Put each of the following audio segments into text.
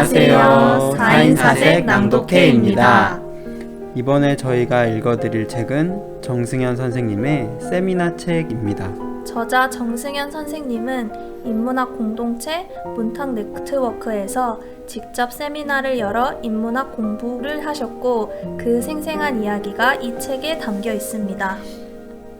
안녕하세요. 4인4색 낭독회입니다. 이번에 저희가 읽어드릴 책은 정승현 선생님의 세미나 책입니다. 저자 정승현 선생님은 인문학 공동체 문탁 네트워크에서 직접 세미나를 열어 인문학 공부를 하셨고 그 생생한 이야기가 이 책에 담겨 있습니다.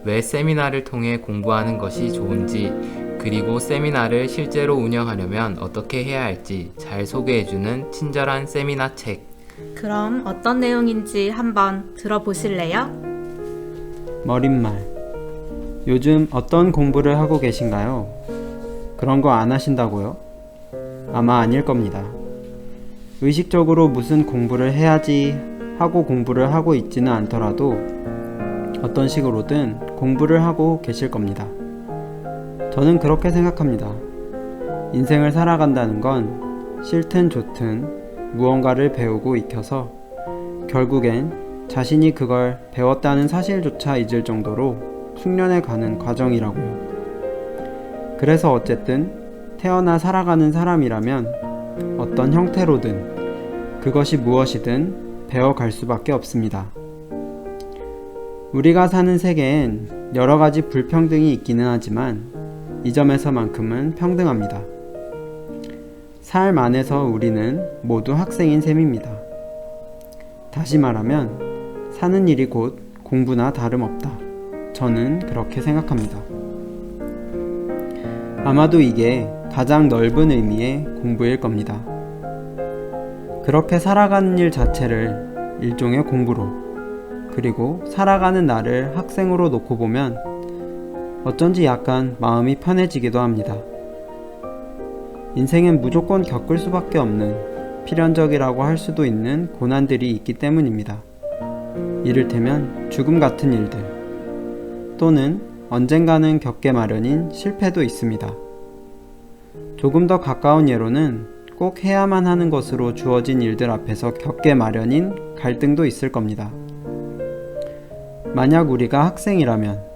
왜 세미나를 통해 공부하는 것이 좋은지, 그리고 세미나를 실제로 운영하려면 어떻게 해야 할지 잘 소개해주는 친절한 세미나 책. 그럼 어떤 내용인지 한번 들어보실래요? 머릿말. 요즘 어떤 공부를 하고 계신가요? 그런 거 안 하신다고요? 아마 아닐 겁니다. 의식적으로 무슨 공부를 해야지 하고 공부를 하고 있지는 않더라도 어떤 식으로든 공부를 하고 계실 겁니다. 저는 그렇게 생각합니다. 인생을 살아간다는 건 싫든 좋든 무언가를 배우고 익혀서 결국엔 자신이 그걸 배웠다는 사실조차 잊을 정도로 숙련해 가는 과정이라고요. 그래서 어쨌든 태어나 살아가는 사람이라면 어떤 형태로든 그것이 무엇이든 배워갈 수밖에 없습니다. 우리가 사는 세계엔 여러 가지 불평등이 있기는 하지만 이 점에서만큼은 평등합니다. 삶 안에서 우리는 모두 학생인 셈입니다. 다시 말하면 사는 일이 곧 공부나 다름없다. 저는 그렇게 생각합니다. 아마도 이게 가장 넓은 의미의 공부일 겁니다. 그렇게 살아가는 일 자체를 일종의 공부로, 그리고 살아가는 나를 학생으로 놓고 보면 어쩐지 약간 마음이 편해지기도 합니다. 인생엔 무조건 겪을 수밖에 없는 필연적이라고 할 수도 있는 고난들이 있기 때문입니다. 이를테면 죽음 같은 일들, 또는 언젠가는 겪게 마련인 실패도 있습니다. 조금 더 가까운 예로는 꼭 해야만 하는 것으로 주어진 일들 앞에서 겪게 마련인 갈등도 있을 겁니다. 만약 우리가 학생이라면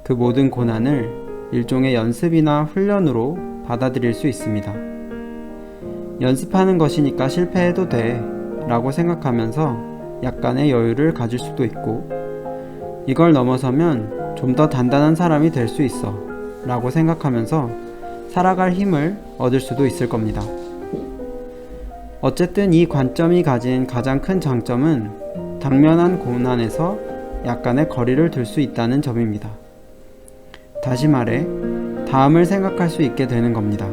그 모든 고난을 일종의 연습이나 훈련으로 받아들일 수 있습니다. 연습하는 것이니까 실패해도 돼 라고 생각하면서 약간의 여유를 가질 수도 있고, 이걸 넘어서면 좀 더 단단한 사람이 될 수 있어 라고 생각하면서 살아갈 힘을 얻을 수도 있을 겁니다. 어쨌든 이 관점이 가진 가장 큰 장점은 당면한 고난에서 약간의 거리를 둘 수 있다는 점입니다. 다시 말해, 다음을 생각할 수 있게 되는 겁니다.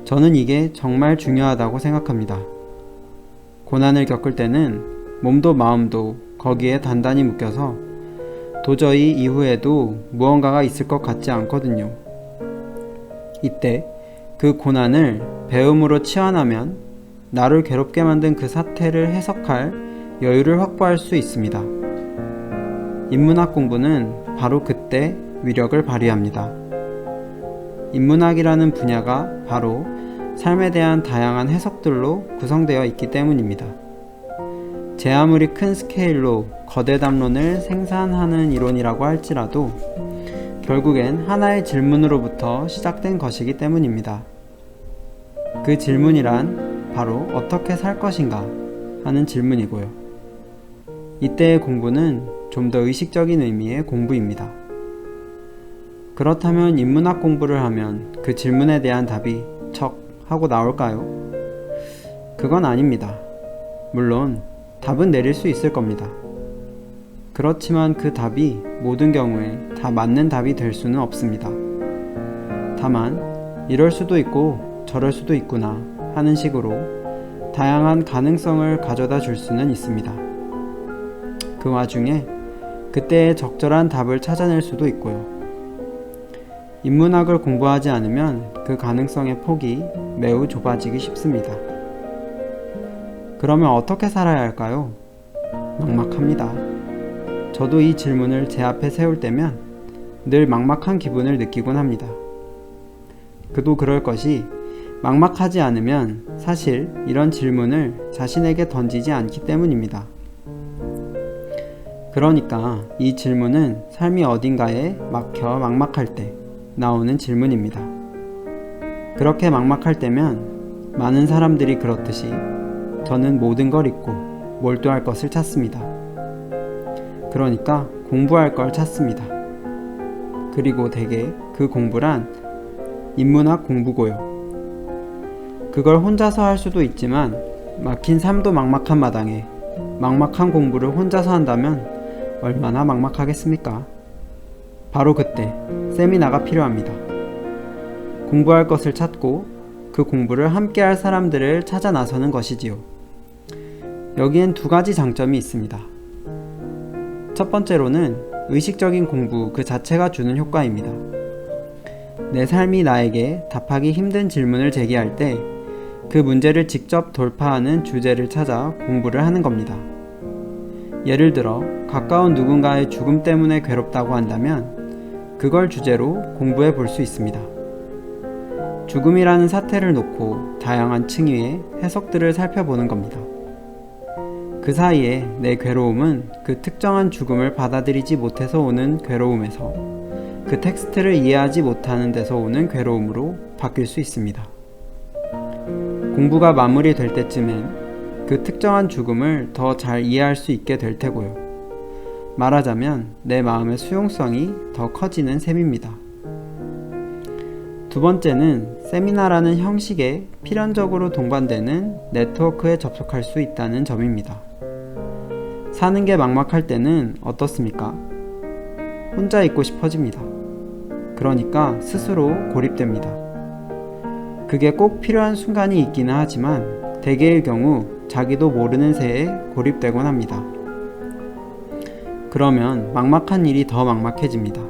저는 이게 정말 중요하다고 생각합니다. 고난을 겪을 때는 몸도 마음도 거기에 단단히 묶여서 도저히 이후에도 무언가가 있을 것 같지 않거든요. 이때 그 고난을 배움으로 치환하면 나를 괴롭게 만든 그 사태를 해석할 여유를 확보할 수 있습니다. 인문학 공부는 바로 그때 위력을 발휘합니다. 인문학이라는 분야가 바로 삶에 대한 다양한 해석들로 구성되어 있기 때문입니다. 제 아무리 큰 스케일로 거대 담론을 생산하는 이론이라고 할지라도 결국엔 하나의 질문으로부터 시작된 것이기 때문입니다. 그 질문이란 바로 어떻게 살 것인가 하는 질문이고요. 이때의 공부는 좀 더 의식적인 의미의 공부입니다. 그렇다면 인문학 공부를 하면 그 질문에 대한 답이 척 하고 나올까요? 그건 아닙니다. 물론 답은 내릴 수 있을 겁니다. 그렇지만 그 답이 모든 경우에 다 맞는 답이 될 수는 없습니다. 다만 이럴 수도 있고 저럴 수도 있구나 하는 식으로 다양한 가능성을 가져다 줄 수는 있습니다. 그 와중에 그때의 적절한 답을 찾아낼 수도 있고요. 인문학을 공부하지 않으면 그 가능성의 폭이 매우 좁아지기 쉽습니다. 그러면 어떻게 살아야 할까요? 막막합니다. 저도 이 질문을 제 앞에 세울 때면 늘 막막한 기분을 느끼곤 합니다. 그도 그럴 것이 막막하지 않으면 사실 이런 질문을 자신에게 던지지 않기 때문입니다. 그러니까 이 질문은 삶이 어딘가에 막혀 막막할 때 나오는 질문입니다. 그렇게 막막할 때면 많은 사람들이 그렇듯이 저는 모든 걸 잊고 몰두할 것을 찾습니다. 그러니까 공부할 걸 찾습니다. 그리고 대개 그 공부란 인문학 공부고요. 그걸 혼자서 할 수도 있지만 막힌 삶도 막막한 마당에 막막한 공부를 혼자서 한다면 얼마나 막막하겠습니까? 바로 그때 세미나가 필요합니다. 공부할 것을 찾고 그 공부를 함께 할 사람들을 찾아 나서는 것이지요. 여기엔 두 가지 장점이 있습니다. 첫 번째로는 의식적인 공부 그 자체가 주는 효과입니다. 내 삶이 나에게 답하기 힘든 질문을 제기할 때 그 문제를 직접 돌파하는 주제를 찾아 공부를 하는 겁니다. 예를 들어 가까운 누군가의 죽음 때문에 괴롭다고 한다면 그걸 주제로 공부해 볼 수 있습니다. 죽음이라는 사태를 놓고 다양한 층위의 해석들을 살펴보는 겁니다. 그 사이에 내 괴로움은 그 특정한 죽음을 받아들이지 못해서 오는 괴로움에서 그 텍스트를 이해하지 못하는 데서 오는 괴로움으로 바뀔 수 있습니다. 공부가 마무리될 때쯤엔 그 특정한 죽음을 더 잘 이해할 수 있게 될 테고요. 말하자면 내 마음의 수용성이 더 커지는 셈입니다. 두 번째는 세미나라는 형식에 필연적으로 동반되는 네트워크에 접속할 수 있다는 점입니다. 사는 게 막막할 때는 어떻습니까? 혼자 있고 싶어집니다. 그러니까 스스로 고립됩니다. 그게 꼭 필요한 순간이 있기는 하지만 대개의 경우 자기도 모르는 새에 고립되곤 합니다. 그러면 막막한 일이 더 막막해집니다.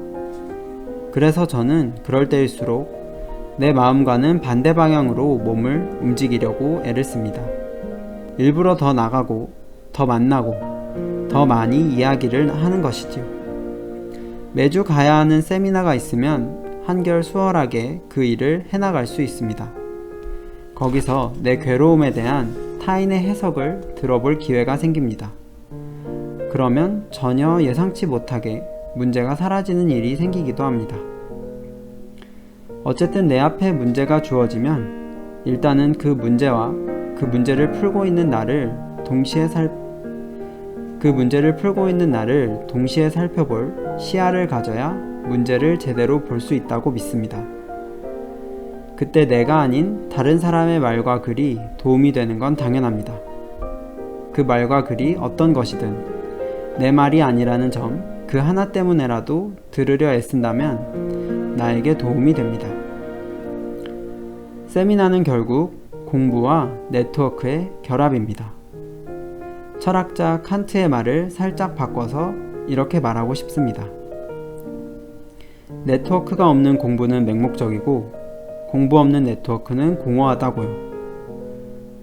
그래서 저는 그럴 때일수록 내 마음과는 반대 방향으로 몸을 움직이려고 애를 씁니다. 일부러 더 나가고 더 만나고 더 많이 이야기를 하는 것이지요. 매주 가야 하는 세미나가 있으면 한결 수월하게 그 일을 해나갈 수 있습니다. 거기서 내 괴로움에 대한 타인의 해석을 들어볼 기회가 생깁니다. 그러면 전혀 예상치 못하게 문제가 사라지는 일이 생기기도 합니다. 어쨌든 내 앞에 문제가 주어지면 일단은 그 문제와 그 문제를 풀고 있는 나를 동시에 살펴볼 시야를 가져야 문제를 제대로 볼 수 있다고 믿습니다. 그때 내가 아닌 다른 사람의 말과 글이 도움이 되는 건 당연합니다. 그 말과 글이 어떤 것이든 내 말이 아니라는 점 그 하나 때문에라도 들으려 애쓴다면 나에게 도움이 됩니다. 세미나는 결국 공부와 네트워크의 결합입니다. 철학자 칸트의 말을 살짝 바꿔서 이렇게 말하고 싶습니다. 네트워크가 없는 공부는 맹목적이고 공부 없는 네트워크는 공허하다고요.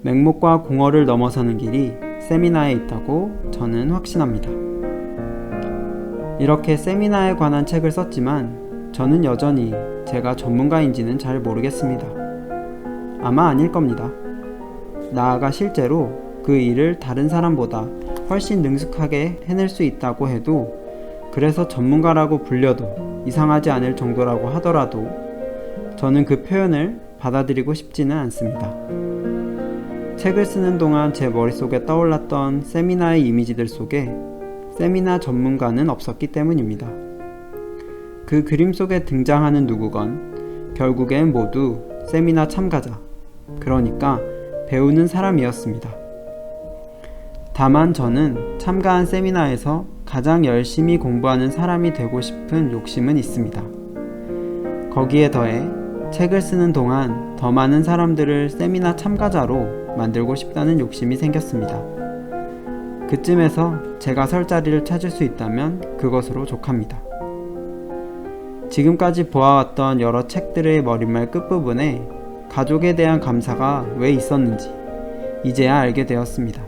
맹목과 공허를 넘어서는 길이 세미나에 있다고 저는 확신합니다. 이렇게 세미나에 관한 책을 썼지만 저는 여전히 제가 전문가인지는 잘 모르겠습니다. 아마 아닐 겁니다. 나아가 실제로 그 일을 다른 사람보다 훨씬 능숙하게 해낼 수 있다고 해도, 그래서 전문가라고 불려도 이상하지 않을 정도라고 하더라도 저는 그 표현을 받아들이고 싶지는 않습니다. 책을 쓰는 동안 제 머릿속에 떠올랐던 세미나의 이미지들 속에 세미나 전문가는 없었기 때문입니다. 그 그림 속에 등장하는 누구건 결국엔 모두 세미나 참가자, 그러니까 배우는 사람이었습니다. 다만 저는 참가한 세미나에서 가장 열심히 공부하는 사람이 되고 싶은 욕심은 있습니다. 거기에 더해 책을 쓰는 동안 더 많은 사람들을 세미나 참가자로 만들고 싶다는 욕심이 생겼습니다. 그쯤에서 제가 설 자리를 찾을 수 있다면 그것으로 족합니다. 지금까지 보아왔던 여러 책들의 머릿말 끝부분에 가족에 대한 감사가 왜 있었는지 이제야 알게 되었습니다.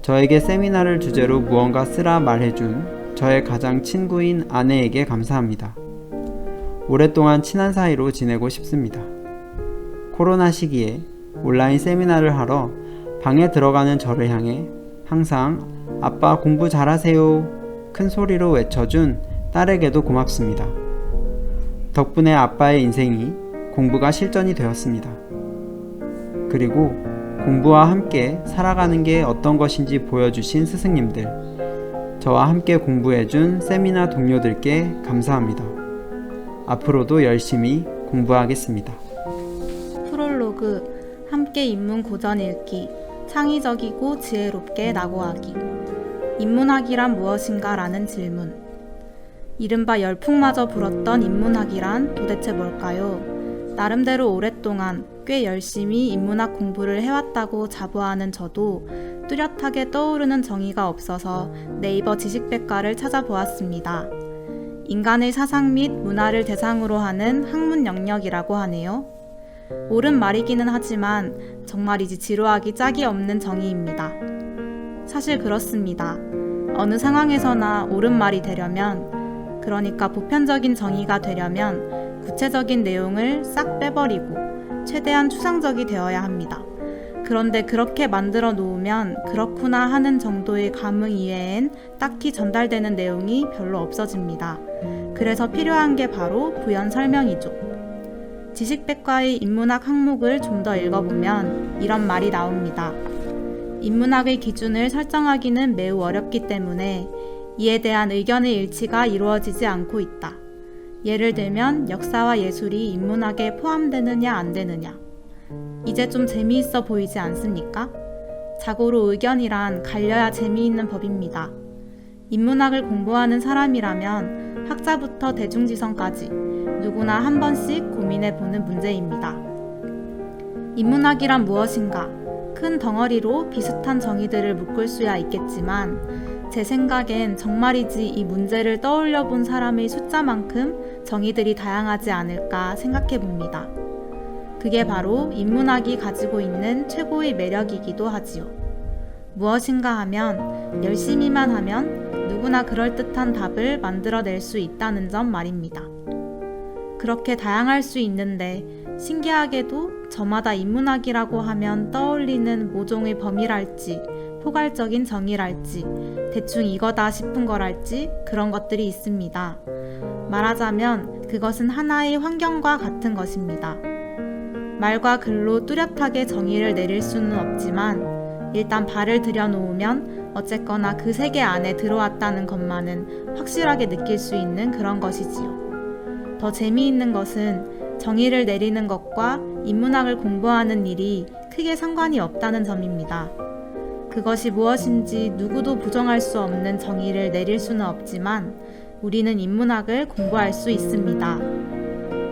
저에게 세미나를 주제로 무언가 쓰라 말해준 저의 가장 친구인 아내에게 감사합니다. 오랫동안 친한 사이로 지내고 싶습니다. 코로나 시기에 온라인 세미나를 하러 방에 들어가는 저를 향해 항상 아빠 공부 잘하세요 큰 소리로 외쳐준 딸에게도 고맙습니다. 덕분에 아빠의 인생이 공부가 실전이 되었습니다. 그리고 공부와 함께 살아가는 게 어떤 것인지 보여주신 스승님들, 저와 함께 공부해준 세미나 동료들께 감사합니다. 앞으로도 열심히 공부하겠습니다. 프롤로그 함께 인문 고전 읽기 창의적이고 지혜롭게 낙오하기 인문학이란 무엇인가? 라는 질문. 이른바 열풍마저 불었던 인문학이란 도대체 뭘까요? 나름대로 오랫동안 꽤 열심히 인문학 공부를 해왔다고 자부하는 저도 뚜렷하게 떠오르는 정의가 없어서 네이버 지식백과를 찾아보았습니다. 인간의 사상 및 문화를 대상으로 하는 학문 영역이라고 하네요. 옳은 말이기는 하지만 정말이지 지루하기 짝이 없는 정의입니다. 사실 그렇습니다. 어느 상황에서나 옳은 말이 되려면, 그러니까 보편적인 정의가 되려면 구체적인 내용을 싹 빼버리고 최대한 추상적이 되어야 합니다. 그런데 그렇게 만들어 놓으면 그렇구나 하는 정도의 감흥 이외엔 딱히 전달되는 내용이 별로 없어집니다. 그래서 필요한 게 바로 부연 설명이죠. 지식백과의 인문학 항목을 좀 더 읽어보면 이런 말이 나옵니다. 인문학의 기준을 설정하기는 매우 어렵기 때문에 이에 대한 의견의 일치가 이루어지지 않고 있다. 예를 들면 역사와 예술이 인문학에 포함되느냐 안 되느냐. 이제 좀 재미있어 보이지 않습니까? 자고로 의견이란 갈려야 재미있는 법입니다. 인문학을 공부하는 사람이라면 학자부터 대중지성까지 누구나 한 번씩 고민해보는 문제입니다. 인문학이란 무엇인가? 큰 덩어리로 비슷한 정의들을 묶을 수야 있겠지만 제 생각엔 정말이지 이 문제를 떠올려 본 사람의 숫자만큼 정의들이 다양하지 않을까 생각해 봅니다. 그게 바로 인문학이 가지고 있는 최고의 매력이기도 하지요. 무엇인가 하면 열심히만 하면 누구나 그럴듯한 답을 만들어낼 수 있다는 점 말입니다. 그렇게 다양할 수 있는데 신기하게도 저마다 인문학이라고 하면 떠올리는 모종의 범위랄지 포괄적인 정의랄지 대충 이거다 싶은 거랄지 그런 것들이 있습니다. 말하자면 그것은 하나의 환경과 같은 것입니다. 말과 글로 뚜렷하게 정의를 내릴 수는 없지만 일단 발을 들여놓으면 어쨌거나 그 세계 안에 들어왔다는 것만은 확실하게 느낄 수 있는 그런 것이지요. 더 재미있는 것은 정의를 내리는 것과 인문학을 공부하는 일이 크게 상관이 없다는 점입니다. 그것이 무엇인지 누구도 부정할 수 없는 정의를 내릴 수는 없지만 우리는 인문학을 공부할 수 있습니다.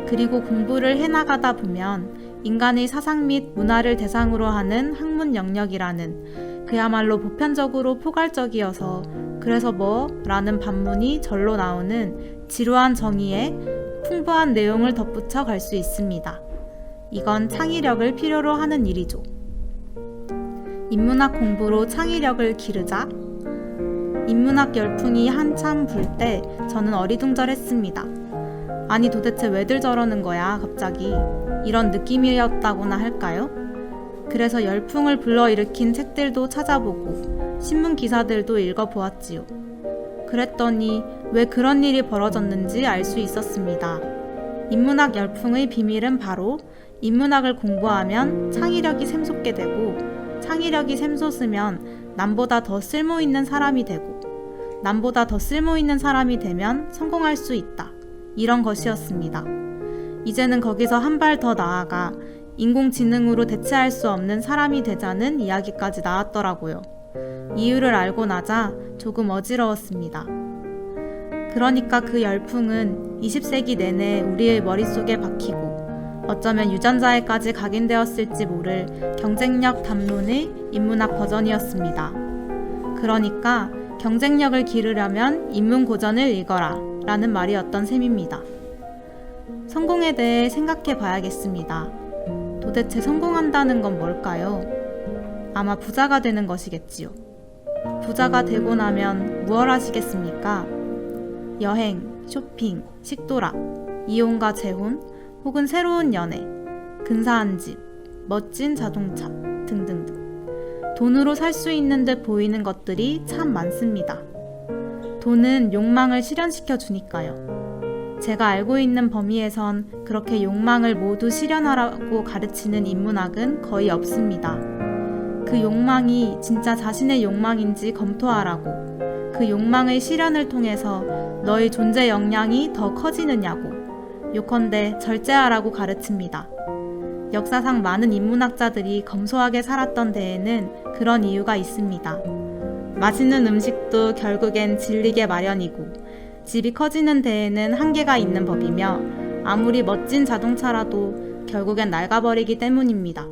그리고 공부를 해나가다 보면 인간의 사상 및 문화를 대상으로 하는 학문 영역이라는 그야말로 보편적으로 포괄적이어서 그래서 뭐? 라는 반문이 절로 나오는 지루한 정의에 풍부한 내용을 덧붙여 갈 수 있습니다. 이건 창의력을 필요로 하는 일이죠. 인문학 공부로 창의력을 기르자? 인문학 열풍이 한참 불 때 저는 어리둥절했습니다. 아니 도대체 왜들 저러는 거야 갑자기 이런 느낌이었다고나 할까요? 그래서 열풍을 불러일으킨 책들도 찾아보고 신문 기사들도 읽어보았지요. 그랬더니 왜 그런 일이 벌어졌는지 알 수 있었습니다. 인문학 열풍의 비밀은 바로 인문학을 공부하면 창의력이 샘솟게 되고 창의력이 샘솟으면 남보다 더 쓸모있는 사람이 되고 남보다 더 쓸모있는 사람이 되면 성공할 수 있다. 이런 것이었습니다. 이제는 거기서 한 발 더 나아가 인공지능으로 대체할 수 없는 사람이 되자는 이야기까지 나왔더라고요. 이유를 알고 나자 조금 어지러웠습니다. 그러니까 그 열풍은 20세기 내내 우리의 머릿속에 박히고 어쩌면 유전자에까지 각인되었을지 모를 경쟁력 담론의 인문학 버전이었습니다. 그러니까 경쟁력을 기르려면 인문 고전을 읽어라 라는 말이었던 셈입니다. 성공에 대해 생각해 봐야겠습니다. 도대체 성공한다는 건 뭘까요? 아마 부자가 되는 것이겠지요. 부자가 되고 나면 무얼 하시겠습니까? 여행, 쇼핑, 식도락, 이혼과 재혼, 혹은 새로운 연애, 근사한 집, 멋진 자동차 등등등. 돈으로 살 수 있는 듯 보이는 것들이 참 많습니다. 돈은 욕망을 실현시켜 주니까요. 제가 알고 있는 범위에선 그렇게 욕망을 모두 실현하라고 가르치는 인문학은 거의 없습니다. 그 욕망이 진짜 자신의 욕망인지 검토하라고, 그 욕망의 실현을 통해서 너의 존재 역량이 더 커지느냐고, 요컨대 절제하라고 가르칩니다. 역사상 많은 인문학자들이 검소하게 살았던 데에는 그런 이유가 있습니다. 맛있는 음식도 결국엔 질리게 마련이고, 집이 커지는 데에는 한계가 있는 법이며, 아무리 멋진 자동차라도 결국엔 낡아버리기 때문입니다.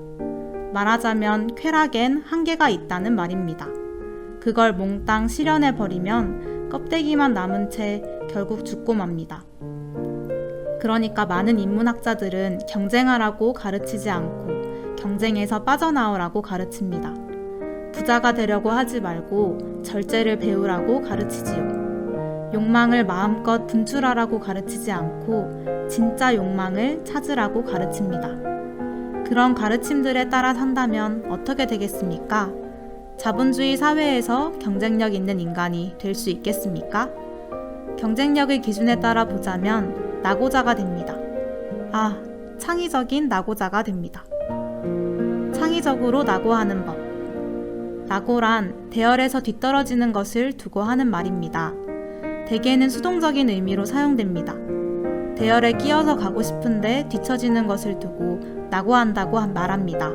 말하자면 쾌락엔 한계가 있다는 말입니다. 그걸 몽땅 실현해버리면 껍데기만 남은 채 결국 죽고 맙니다. 그러니까 많은 인문학자들은 경쟁하라고 가르치지 않고 경쟁에서 빠져나오라고 가르칩니다. 부자가 되려고 하지 말고 절제를 배우라고 가르치지요. 욕망을 마음껏 분출하라고 가르치지 않고 진짜 욕망을 찾으라고 가르칩니다. 그런 가르침들에 따라 산다면 어떻게 되겠습니까? 자본주의 사회에서 경쟁력 있는 인간이 될 수 있겠습니까? 경쟁력의 기준에 따라 보자면 낙오자가 됩니다. 창의적인 낙오자가 됩니다. 창의적으로 낙오하는 법. 낙오란 대열에서 뒤떨어지는 것을 두고 하는 말입니다. 대개는 수동적인 의미로 사용됩니다. 대열에 끼어서 가고 싶은데 뒤처지는 것을 두고 낙오한다고 말합니다.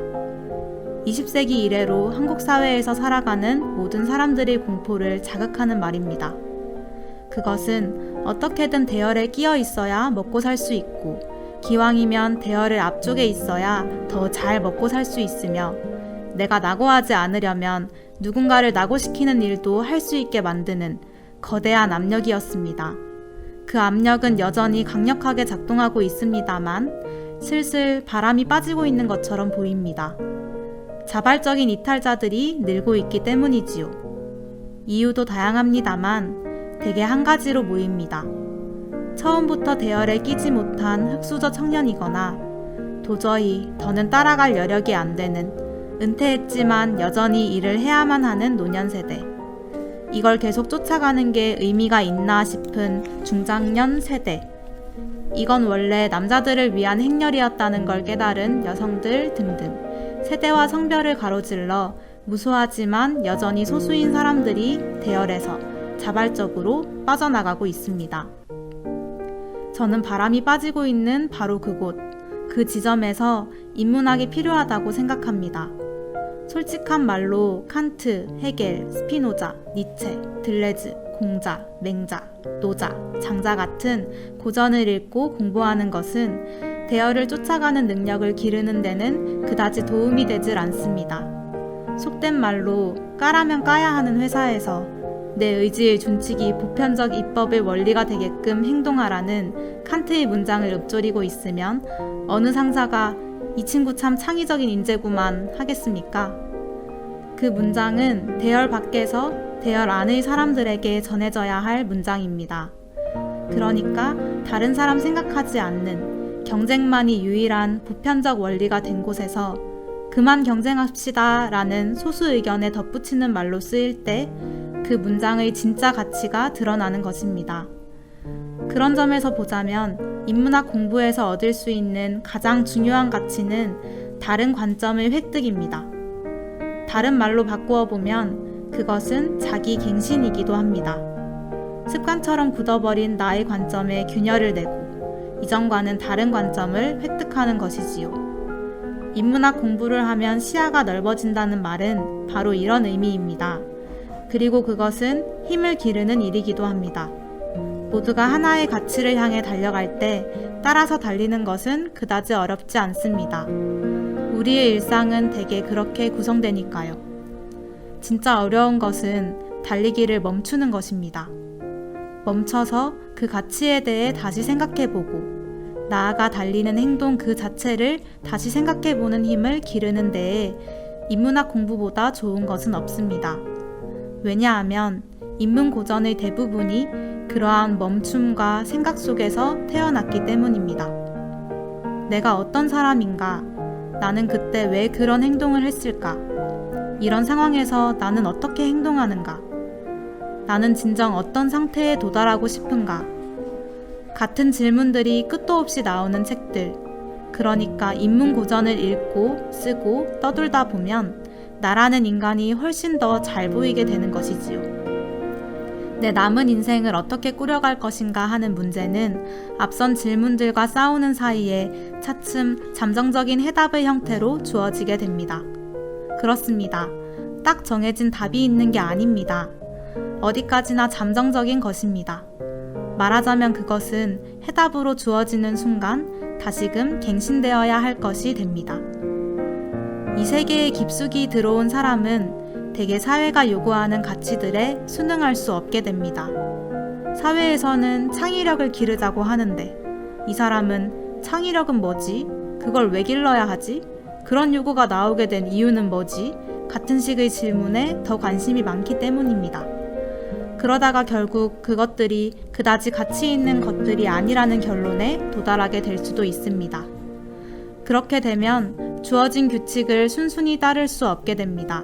20세기 이래로 한국 사회에서 살아가는 모든 사람들의 공포를 자극하는 말입니다. 그것은 어떻게든 대열에 끼어 있어야 먹고 살 수 있고, 기왕이면 대열을 앞쪽에 있어야 더 잘 먹고 살 수 있으며, 내가 낙오하지 않으려면 누군가를 낙오시키는 일도 할 수 있게 만드는 거대한 압력이었습니다. 그 압력은 여전히 강력하게 작동하고 있습니다만 슬슬 바람이 빠지고 있는 것처럼 보입니다. 자발적인 이탈자들이 늘고 있기 때문이지요. 이유도 다양합니다만 대개 한 가지로 모입니다. 처음부터 대열에 끼지 못한 흙수저 청년이거나 도저히 더는 따라갈 여력이 안 되는, 은퇴했지만 여전히 일을 해야만 하는 노년 세대, 이걸 계속 쫓아가는 게 의미가 있나 싶은 중장년 세대, 이건 원래 남자들을 위한 행렬이었다는 걸 깨달은 여성들 등등 세대와 성별을 가로질러 무수하지만 여전히 소수인 사람들이 대열에서 자발적으로 빠져나가고 있습니다. 저는 바람이 빠지고 있는 바로 그곳, 그 지점에서 인문학이 필요하다고 생각합니다. 솔직한 말로 칸트, 헤겔, 스피노자, 니체, 들레즈, 공자, 맹자, 노자, 장자 같은 고전을 읽고 공부하는 것은 대열을 쫓아가는 능력을 기르는 데는 그다지 도움이 되질 않습니다. 속된 말로 까라면 까야 하는 회사에서 내 의지의 준칙이 보편적 입법의 원리가 되게끔 행동하라는 칸트의 문장을 읊조리고 있으면 어느 상사가 이 친구 참 창의적인 인재구만 하겠습니까? 그 문장은 대열 밖에서 대열 안의 사람들에게 전해져야 할 문장입니다. 그러니까 다른 사람 생각하지 않는 경쟁만이 유일한 보편적 원리가 된 곳에서 그만 경쟁합시다 라는 소수 의견에 덧붙이는 말로 쓰일 때 그 문장의 진짜 가치가 드러나는 것입니다. 그런 점에서 보자면 인문학 공부에서 얻을 수 있는 가장 중요한 가치는 다른 관점의 획득입니다. 다른 말로 바꾸어 보면 그것은 자기 갱신이기도 합니다. 습관처럼 굳어버린 나의 관점에 균열을 내고 이전과는 다른 관점을 획득하는 것이지요. 인문학 공부를 하면 시야가 넓어진다는 말은 바로 이런 의미입니다. 그리고 그것은 힘을 기르는 일이기도 합니다. 모두가 하나의 가치를 향해 달려갈 때 따라서 달리는 것은 그다지 어렵지 않습니다. 우리의 일상은 대개 그렇게 구성되니까요. 진짜 어려운 것은 달리기를 멈추는 것입니다. 멈춰서 그 가치에 대해 다시 생각해보고 나아가 달리는 행동 그 자체를 다시 생각해보는 힘을 기르는 데에 인문학 공부보다 좋은 것은 없습니다. 왜냐하면 인문 고전의 대부분이 그러한 멈춤과 생각 속에서 태어났기 때문입니다. 내가 어떤 사람인가? 나는 그때 왜 그런 행동을 했을까? 이런 상황에서 나는 어떻게 행동하는가? 나는 진정 어떤 상태에 도달하고 싶은가? 같은 질문들이 끝도 없이 나오는 책들, 그러니까 인문 고전을 읽고 쓰고 떠돌다 보면 나라는 인간이 훨씬 더 잘 보이게 되는 것이지요. 내 남은 인생을 어떻게 꾸려갈 것인가 하는 문제는 앞선 질문들과 싸우는 사이에 차츰 잠정적인 해답의 형태로 주어지게 됩니다. 그렇습니다. 딱 정해진 답이 있는 게 아닙니다. 어디까지나 잠정적인 것입니다. 말하자면 그것은 해답으로 주어지는 순간 다시금 갱신되어야 할 것이 됩니다. 이 세계에 깊숙이 들어온 사람은 대개 사회가 요구하는 가치들에 순응할 수 없게 됩니다. 사회에서는 창의력을 기르자고 하는데 이 사람은 창의력은 뭐지? 그걸 왜 길러야 하지? 그런 요구가 나오게 된 이유는 뭐지? 같은 식의 질문에 더 관심이 많기 때문입니다. 그러다가 결국 그것들이 그다지 가치 있는 것들이 아니라는 결론에 도달하게 될 수도 있습니다. 그렇게 되면 주어진 규칙을 순순히 따를 수 없게 됩니다.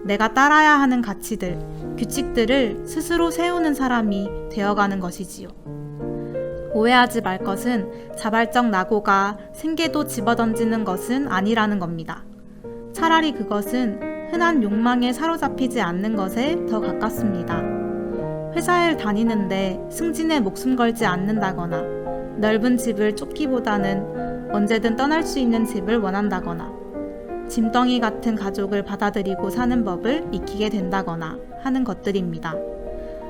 내가 따라야 하는 가치들, 규칙들을 스스로 세우는 사람이 되어가는 것이지요. 오해하지 말 것은 자발적 낙오가 생계도 집어던지는 것은 아니라는 겁니다. 차라리 그것은 흔한 욕망에 사로잡히지 않는 것에 더 가깝습니다. 회사에 다니는데 승진에 목숨 걸지 않는다거나 넓은 집을 쫓기보다는 언제든 떠날 수 있는 집을 원한다거나 짐덩이 같은 가족을 받아들이고 사는 법을 익히게 된다거나 하는 것들입니다.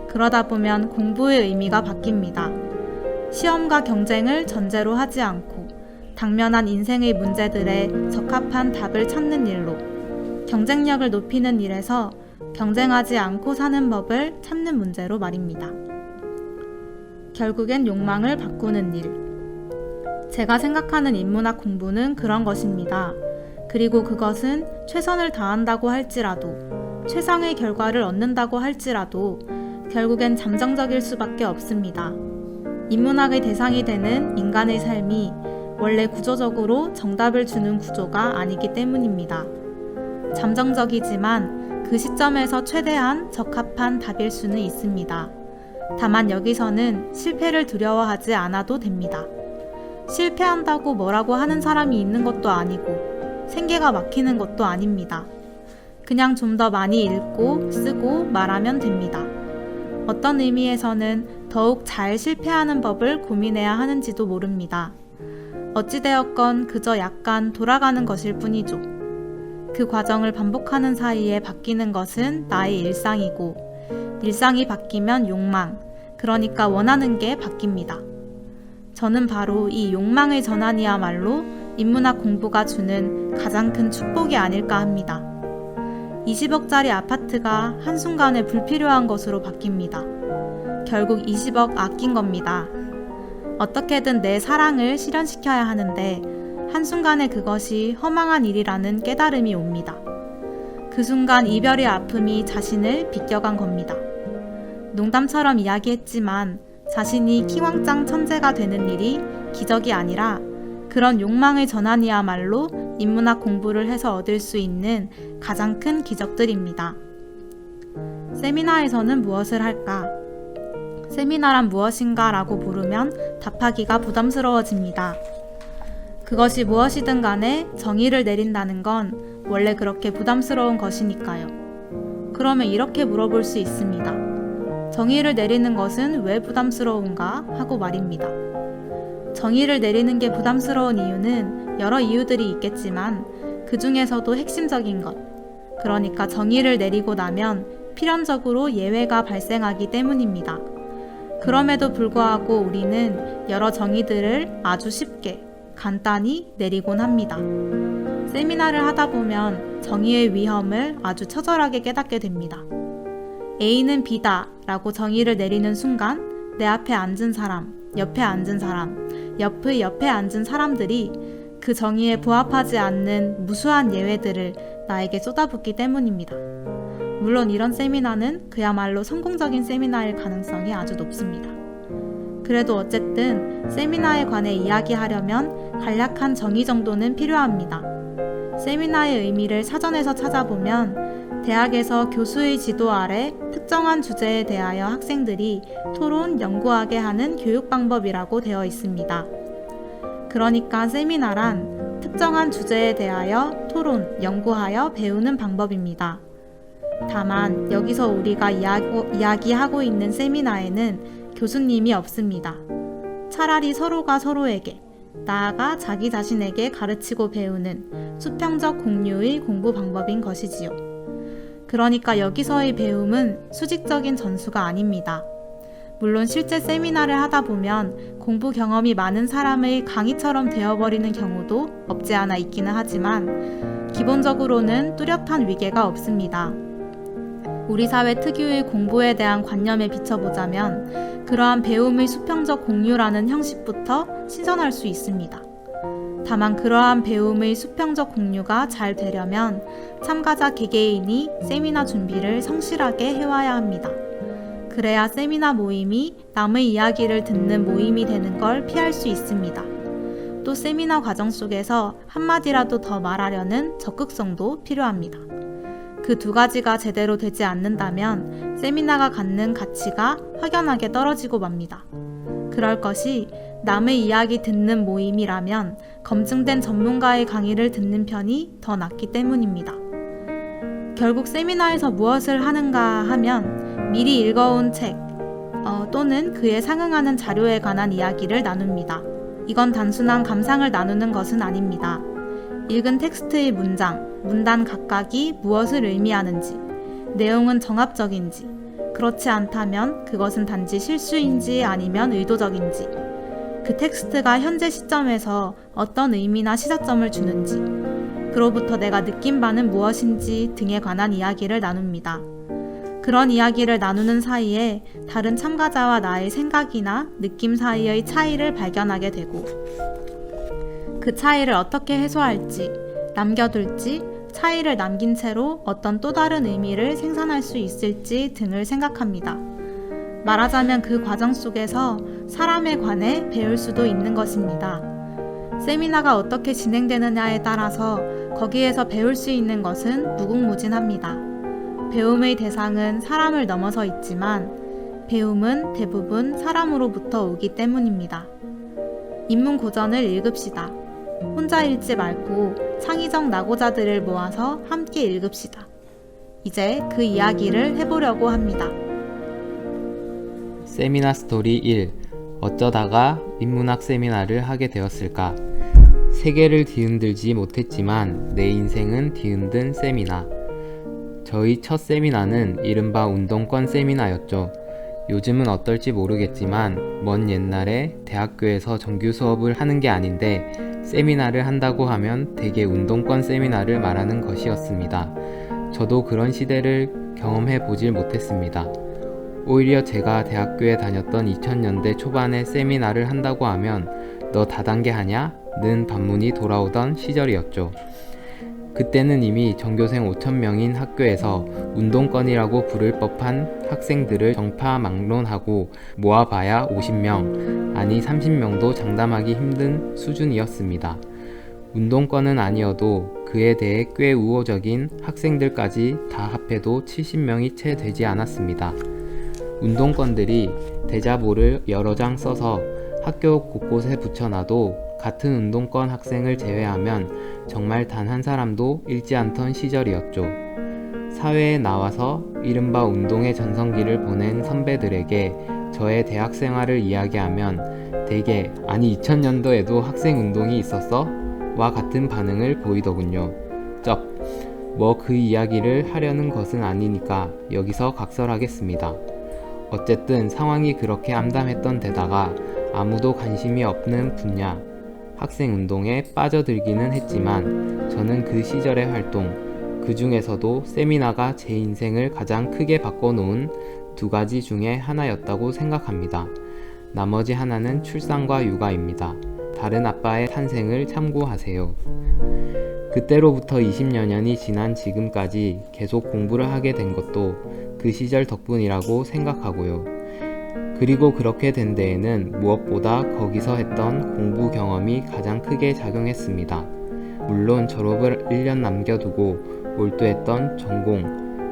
그러다 보면 공부의 의미가 바뀝니다. 시험과 경쟁을 전제로 하지 않고 당면한 인생의 문제들에 적합한 답을 찾는 일로 경쟁력을 높이는 일에서 경쟁하지 않고 사는 법을 찾는 문제로 말입니다. 결국엔 욕망을 바꾸는 일. 제가 생각하는 인문학 공부는 그런 것입니다. 그리고 그것은 최선을 다한다고 할지라도, 최상의 결과를 얻는다고 할지라도 결국엔 잠정적일 수밖에 없습니다. 인문학의 대상이 되는 인간의 삶이 원래 구조적으로 정답을 주는 구조가 아니기 때문입니다. 잠정적이지만 그 시점에서 최대한 적합한 답일 수는 있습니다. 다만 여기서는 실패를 두려워하지 않아도 됩니다. 실패한다고 뭐라고 하는 사람이 있는 것도 아니고 생계가 막히는 것도 아닙니다. 그냥 좀 더 많이 읽고 쓰고 말하면 됩니다. 어떤 의미에서는 더욱 잘 실패하는 법을 고민해야 하는지도 모릅니다. 어찌되었건 그저 약간 돌아가는 것일 뿐이죠. 그 과정을 반복하는 사이에 바뀌는 것은 나의 일상이고 일상이 바뀌면 욕망, 그러니까 원하는 게 바뀝니다. 저는 바로 이 욕망의 전환이야말로 인문학 공부가 주는 가장 큰 축복이 아닐까 합니다. 20억짜리 아파트가 한순간에 불필요한 것으로 바뀝니다. 결국 20억 아낀 겁니다. 어떻게든 내 사랑을 실현시켜야 하는데 한순간에 그것이 허망한 일이라는 깨달음이 옵니다. 그 순간 이별의 아픔이 자신을 비껴간 겁니다. 농담처럼 이야기했지만 자신이 킹왕짱 천재가 되는 일이 기적이 아니라 그런 욕망의 전환이야말로 인문학 공부를 해서 얻을 수 있는 가장 큰 기적들입니다. 세미나에서는 무엇을 할까? 세미나란 무엇인가 라고 물으면 답하기가 부담스러워집니다. 그것이 무엇이든 간에 정의를 내린다는 건 원래 그렇게 부담스러운 것이니까요. 그러면 이렇게 물어볼 수 있습니다. 정의를 내리는 것은 왜 부담스러운가 하고 말입니다. 정의를 내리는 게 부담스러운 이유는 여러 이유들이 있겠지만 그 중에서도 핵심적인 것, 그러니까 정의를 내리고 나면 필연적으로 예외가 발생하기 때문입니다. 그럼에도 불구하고 우리는 여러 정의들을 아주 쉽게, 간단히 내리곤 합니다. 세미나를 하다 보면 정의의 위험을 아주 처절하게 깨닫게 됩니다. A는 B다 라고 정의를 내리는 순간 내 앞에 앉은 사람, 옆에 앉은 사람, 옆에 앉은 사람들이 그 정의에 부합하지 않는 무수한 예외들을 나에게 쏟아붓기 때문입니다. 물론 이런 세미나는 그야말로 성공적인 세미나일 가능성이 아주 높습니다. 그래도 어쨌든 세미나에 관해 이야기하려면 간략한 정의 정도는 필요합니다. 세미나의 의미를 사전에서 찾아보면 대학에서 교수의 지도 아래 특정한 주제에 대하여 학생들이 토론, 연구하게 하는 교육 방법이라고 되어 있습니다. 그러니까 세미나란 특정한 주제에 대하여 토론, 연구하여 배우는 방법입니다. 다만 여기서 우리가 이야기하고 있는 세미나에는 교수님이 없습니다. 차라리 서로가 서로에게, 나아가 자기 자신에게 가르치고 배우는 수평적 공유의 공부 방법인 것이지요. 그러니까 여기서의 배움은 수직적인 전수가 아닙니다. 물론 실제 세미나를 하다 보면 공부 경험이 많은 사람의 강의처럼 되어버리는 경우도 없지 않아 있기는 하지만 기본적으로는 뚜렷한 위계가 없습니다. 우리 사회 특유의 공부에 대한 관념에 비춰보자면 그러한 배움의 수평적 공유라는 형식부터 신선할 수 있습니다. 다만 그러한 배움의 수평적 공유가 잘 되려면 참가자 개개인이 세미나 준비를 성실하게 해와야 합니다. 그래야 세미나 모임이 남의 이야기를 듣는 모임이 되는 걸 피할 수 있습니다. 또 세미나 과정 속에서 한마디라도 더 말하려는 적극성도 필요합니다. 그 두 가지가 제대로 되지 않는다면 세미나가 갖는 가치가 확연하게 떨어지고 맙니다. 그럴 것이 남의 이야기 듣는 모임이라면 검증된 전문가의 강의를 듣는 편이 더 낫기 때문입니다. 결국 세미나에서 무엇을 하는가 하면 미리 읽어온 책 또는 그에 상응하는 자료에 관한 이야기를 나눕니다. 이건 단순한 감상을 나누는 것은 아닙니다. 읽은 텍스트의 문단 각각이 무엇을 의미하는지, 내용은 정합적인지, 그렇지 않다면 그것은 단지 실수인지 아니면 의도적인지, 그 텍스트가 현재 시점에서 어떤 의미나 시사점을 주는지, 그로부터 내가 느낀 바는 무엇인지 등에 관한 이야기를 나눕니다. 그런 이야기를 나누는 사이에 다른 참가자와 나의 생각이나 느낌 사이의 차이를 발견하게 되고 그 차이를 어떻게 해소할지, 남겨둘지, 차이를 남긴 채로 어떤 또 다른 의미를 생산할 수 있을지 등을 생각합니다. 말하자면 그 과정 속에서 사람에 관해 배울 수도 있는 것입니다. 세미나가 어떻게 진행되느냐에 따라서 거기에서 배울 수 있는 것은 무궁무진합니다. 배움의 대상은 사람을 넘어서 있지만 배움은 대부분 사람으로부터 오기 때문입니다. 인문고전을 읽읍시다. 혼자 읽지 말고 창의적 낙오자들을 모아서 함께 읽읍시다. 이제 그 이야기를 해보려고 합니다. 세미나 스토리 1. 어쩌다가 인문학 세미나를 하게 되었을까? 세계를 뒤흔들지 못했지만 내 인생은 뒤흔든 세미나. 저희 첫 세미나는 이른바 운동권 세미나였죠. 요즘은 어떨지 모르겠지만 먼 옛날에 대학교에서 정규 수업을 하는 게 아닌데 세미나를 한다고 하면 대개 운동권 세미나를 말하는 것이었습니다. 저도 그런 시대를 경험해 보질 못했습니다. 오히려 제가 대학교에 다녔던 2000년대 초반에 세미나를 한다고 하면 너 다단계 하냐? 는 반문이 돌아오던 시절이었죠. 그때는 이미 전교생 5,000명인 학교에서 운동권이라고 부를 법한 학생들을 정파망론하고 모아봐야 50명, 아니 30명도 장담하기 힘든 수준이었습니다. 운동권은 아니어도 그에 대해 꽤 우호적인 학생들까지 다 합해도 70명이 채 되지 않았습니다. 운동권들이 대자보를 여러 장 써서 학교 곳곳에 붙여놔도 같은 운동권 학생을 제외하면 정말 단 한 사람도 읽지 않던 시절이었죠. 사회에 나와서 이른바 운동의 전성기를 보낸 선배들에게 저의 대학 생활을 이야기하면 대개 아니 2000년도에도 학생 운동이 있었어? 와 같은 반응을 보이더군요. 뭐 그 이야기를 하려는 것은 아니니까 여기서 각설하겠습니다. 어쨌든 상황이 그렇게 암담했던 데다가 아무도 관심이 없는 분야, 학생운동에 빠져들기는 했지만 저는 그 시절의 활동, 그 중에서도 세미나가 제 인생을 가장 크게 바꿔놓은 두 가지 중에 하나였다고 생각합니다. 나머지 하나는 출산과 육아입니다. 다른 아빠의 탄생을 참고하세요. 그때로부터 20여 년이 지난 지금까지 계속 공부를 하게 된 것도 그 시절 덕분이라고 생각하고요. 그리고 그렇게 된 데에는 무엇보다 거기서 했던 공부 경험이 가장 크게 작용했습니다. 물론 졸업을 1년 남겨두고 몰두했던 전공,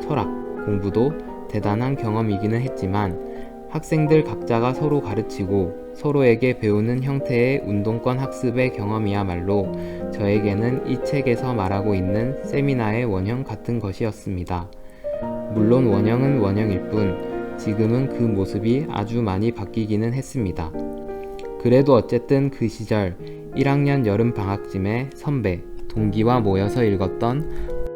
철학, 공부도 대단한 경험이기는 했지만 학생들 각자가 서로 가르치고 서로에게 배우는 형태의 운동권 학습의 경험이야말로 저에게는 이 책에서 말하고 있는 세미나의 원형 같은 것이었습니다. 물론 원형은 원형일 뿐 지금은 그 모습이 아주 많이 바뀌기는 했습니다. 그래도 어쨌든 그 시절 1학년 여름 방학쯤에 선배, 동기와 모여서 읽었던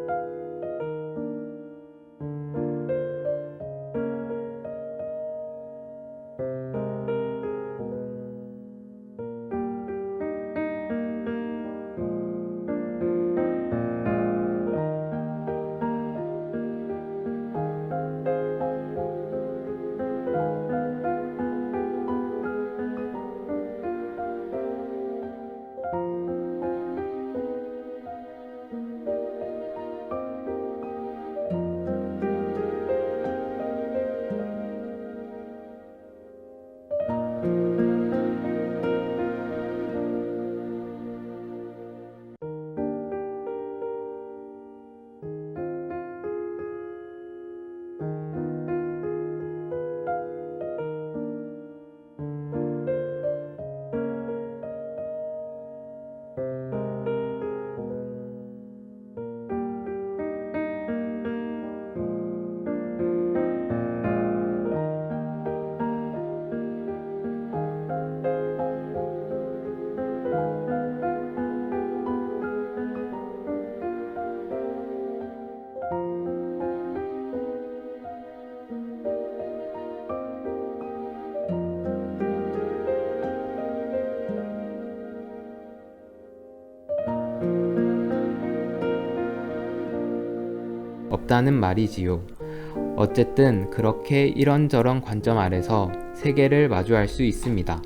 없다는 말이지요. 어쨌든 그렇게 이런저런 관점 아래서 세계를 마주할 수 있습니다.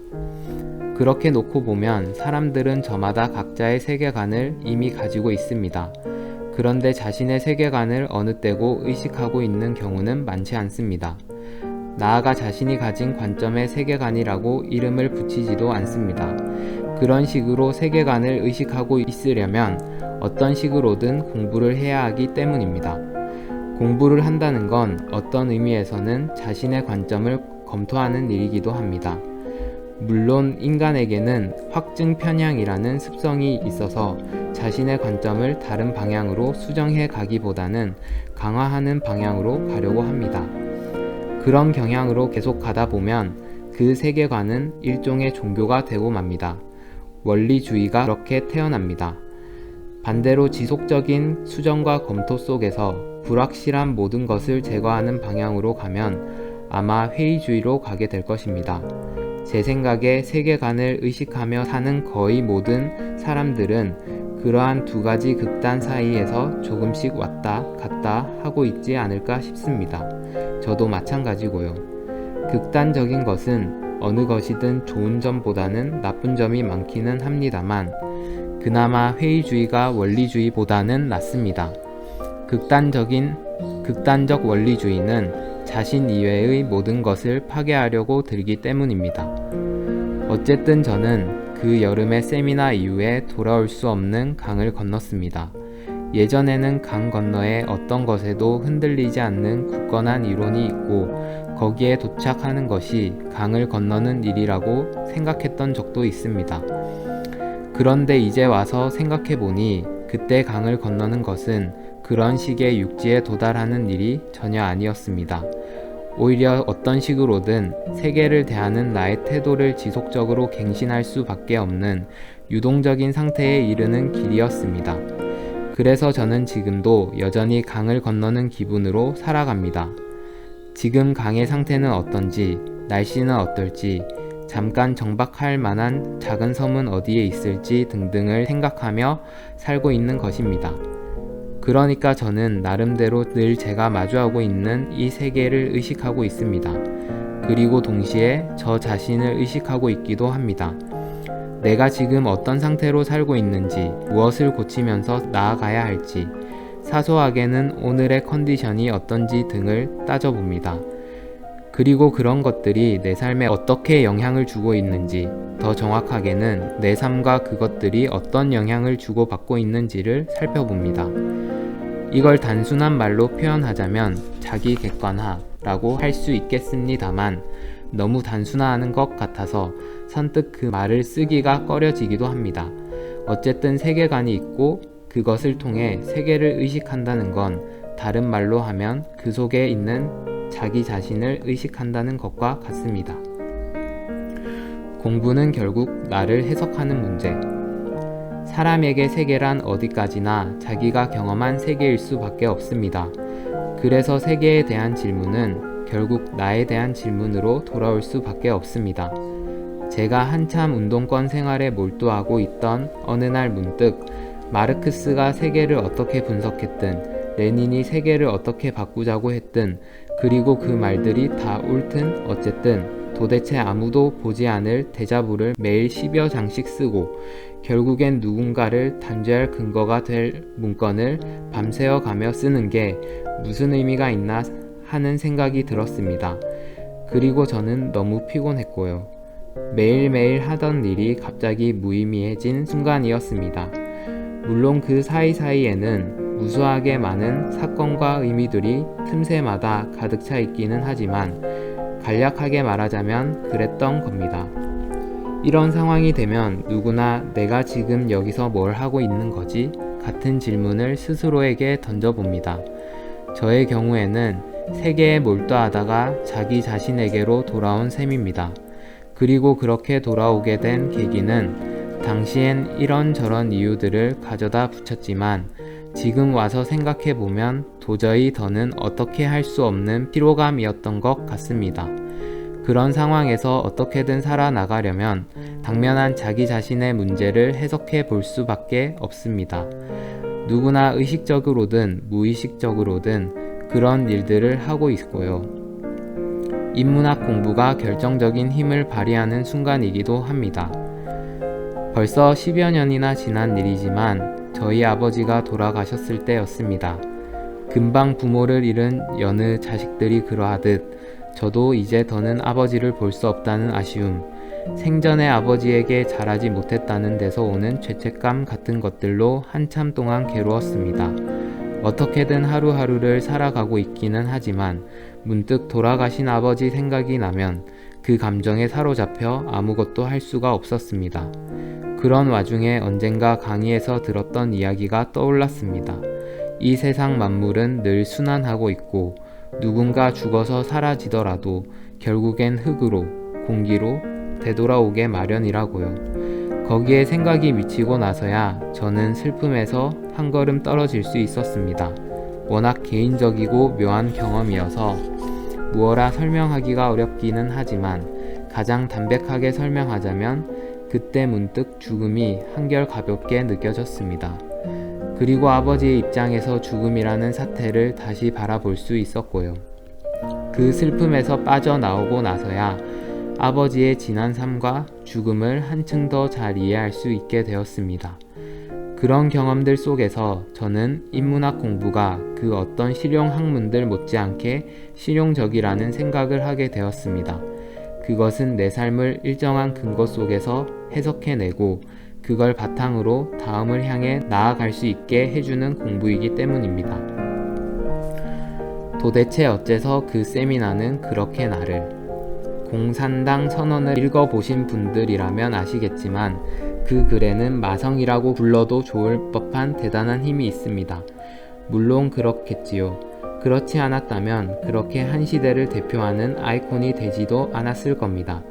그렇게 놓고 보면 사람들은 저마다 각자의 세계관을 이미 가지고 있습니다. 그런데 자신의 세계관을 어느 때고 의식하고 있는 경우는 많지 않습니다. 나아가 자신이 가진 관점의 세계관이라고 이름을 붙이지도 않습니다. 그런 식으로 세계관을 의식하고 있으려면 어떤 식으로든 공부를 해야 하기 때문입니다. 공부를 한다는 건 어떤 의미에서는 자신의 관점을 검토하는 일이기도 합니다. 물론 인간에게는 확증 편향이라는 습성이 있어서 자신의 관점을 다른 방향으로 수정해 가기보다는 강화하는 방향으로 가려고 합니다. 그런 경향으로 계속 가다 보면 그 세계관은 일종의 종교가 되고 맙니다. 원리주의가 그렇게 태어납니다. 반대로 지속적인 수정과 검토 속에서 불확실한 모든 것을 제거하는 방향으로 가면 아마 회의주의로 가게 될 것입니다. 제 생각에 세계관을 의식하며 사는 거의 모든 사람들은 그러한 두 가지 극단 사이에서 조금씩 왔다 갔다 하고 있지 않을까 싶습니다. 저도 마찬가지고요. 극단적인 것은 어느 것이든 좋은 점보다는 나쁜 점이 많기는 합니다만 그나마 회의주의가 원리주의보다는 낫습니다. 극단적 원리주의는 자신 이외의 모든 것을 파괴하려고 들기 때문입니다. 어쨌든 저는 그 여름의 세미나 이후에 돌아올 수 없는 강을 건넜습니다. 예전에는 강 건너에 어떤 것에도 흔들리지 않는 굳건한 이론이 있고 거기에 도착하는 것이 강을 건너는 일이라고 생각했던 적도 있습니다. 그런데 이제 와서 생각해보니 그때 강을 건너는 것은 그런 식의 육지에 도달하는 일이 전혀 아니었습니다. 오히려 어떤 식으로든 세계를 대하는 나의 태도를 지속적으로 갱신할 수밖에 없는 유동적인 상태에 이르는 길이었습니다. 그래서 저는 지금도 여전히 강을 건너는 기분으로 살아갑니다. 지금 강의 상태는 어떤지, 날씨는 어떨지, 잠깐 정박할 만한 작은 섬은 어디에 있을지 등등을 생각하며 살고 있는 것입니다. 그러니까 저는 나름대로 늘 제가 마주하고 있는 이 세계를 의식하고 있습니다. 그리고 동시에 저 자신을 의식하고 있기도 합니다. 내가 지금 어떤 상태로 살고 있는지, 무엇을 고치면서 나아가야 할지, 사소하게는 오늘의 컨디션이 어떤지 등을 따져봅니다. 그리고 그런 것들이 내 삶에 어떻게 영향을 주고 있는지, 더 정확하게는 내 삶과 그것들이 어떤 영향을 주고받고 있는지를 살펴봅니다. 이걸 단순한 말로 표현하자면 자기 객관화라고 할 수 있겠습니다만 너무 단순화하는 것 같아서 선뜻 그 말을 쓰기가 꺼려지기도 합니다. 어쨌든 세계관이 있고 그것을 통해 세계를 의식한다는 건 다른 말로 하면 그 속에 있는 자기 자신을 의식한다는 것과 같습니다. 공부는 결국 나를 해석하는 문제. 사람에게 세계란 어디까지나 자기가 경험한 세계일 수밖에 없습니다. 그래서 세계에 대한 질문은 결국 나에 대한 질문으로 돌아올 수밖에 없습니다. 제가 한참 운동권 생활에 몰두하고 있던 어느 날 문득 마르크스가 세계를 어떻게 분석했든 레닌이 세계를 어떻게 바꾸자고 했든 그리고 그 말들이 다 옳든 어쨌든 도대체 아무도 보지 않을 데자부를 매일 10여 장씩 쓰고 결국엔 누군가를 단죄할 근거가 될 문건을 밤새워 가며 쓰는 게 무슨 의미가 있나 하는 생각이 들었습니다. 그리고 저는 너무 피곤했고요. 매일매일 하던 일이 갑자기 무의미해진 순간이었습니다. 물론 그 사이사이에는 무수하게 많은 사건과 의미들이 틈새마다 가득 차 있기는 하지만 간략하게 말하자면 그랬던 겁니다. 이런 상황이 되면 누구나 내가 지금 여기서 뭘 하고 있는 거지? 같은 질문을 스스로에게 던져봅니다. 저의 경우에는 세계에 몰두하다가 자기 자신에게로 돌아온 셈입니다. 그리고 그렇게 돌아오게 된 계기는 당시엔 이런저런 이유들을 가져다 붙였지만 지금 와서 생각해보면 도저히 더는 어떻게 할 수 없는 피로감이었던 것 같습니다. 그런 상황에서 어떻게든 살아나가려면 당면한 자기 자신의 문제를 해석해 볼 수밖에 없습니다. 누구나 의식적으로든 무의식적으로든 그런 일들을 하고 있고요. 인문학 공부가 결정적인 힘을 발휘하는 순간이기도 합니다. 벌써 10여 년이나 지난 일이지만 저희 아버지가 돌아가셨을 때였습니다. 금방 부모를 잃은 여느 자식들이 그러하듯 저도 이제 더는 아버지를 볼 수 없다는 아쉬움, 생전에 아버지에게 잘하지 못했다는 데서 오는 죄책감 같은 것들로 한참 동안 괴로웠습니다. 어떻게든 하루하루를 살아가고 있기는 하지만 문득 돌아가신 아버지 생각이 나면 그 감정에 사로잡혀 아무것도 할 수가 없었습니다. 그런 와중에 언젠가 강의에서 들었던 이야기가 떠올랐습니다. 이 세상 만물은 늘 순환하고 있고 누군가 죽어서 사라지더라도 결국엔 흙으로, 공기로 되돌아오게 마련이라고요. 거기에 생각이 미치고 나서야 저는 슬픔에서 한 걸음 떨어질 수 있었습니다. 워낙 개인적이고 묘한 경험이어서 무어라 설명하기가 어렵기는 하지만 가장 담백하게 설명하자면 그때 문득 죽음이 한결 가볍게 느껴졌습니다. 그리고 아버지의 입장에서 죽음이라는 사태를 다시 바라볼 수 있었고요. 그 슬픔에서 빠져나오고 나서야 아버지의 지난 삶과 죽음을 한층 더 잘 이해할 수 있게 되었습니다. 그런 경험들 속에서 저는 인문학 공부가 그 어떤 실용 학문들 못지않게 실용적이라는 생각을 하게 되었습니다. 그것은 내 삶을 일정한 근거 속에서 해석해내고 그걸 바탕으로 다음을 향해 나아갈 수 있게 해주는 공부이기 때문입니다. 도대체 어째서 그 세미나는 그렇게 나를 공산당 선언을 읽어보신 분들이라면 아시겠지만 그 글에는 마성이라고 불러도 좋을 법한 대단한 힘이 있습니다. 물론 그렇겠지요. 그렇지 않았다면 그렇게 한 시대를 대표하는 아이콘이 되지도 않았을 겁니다.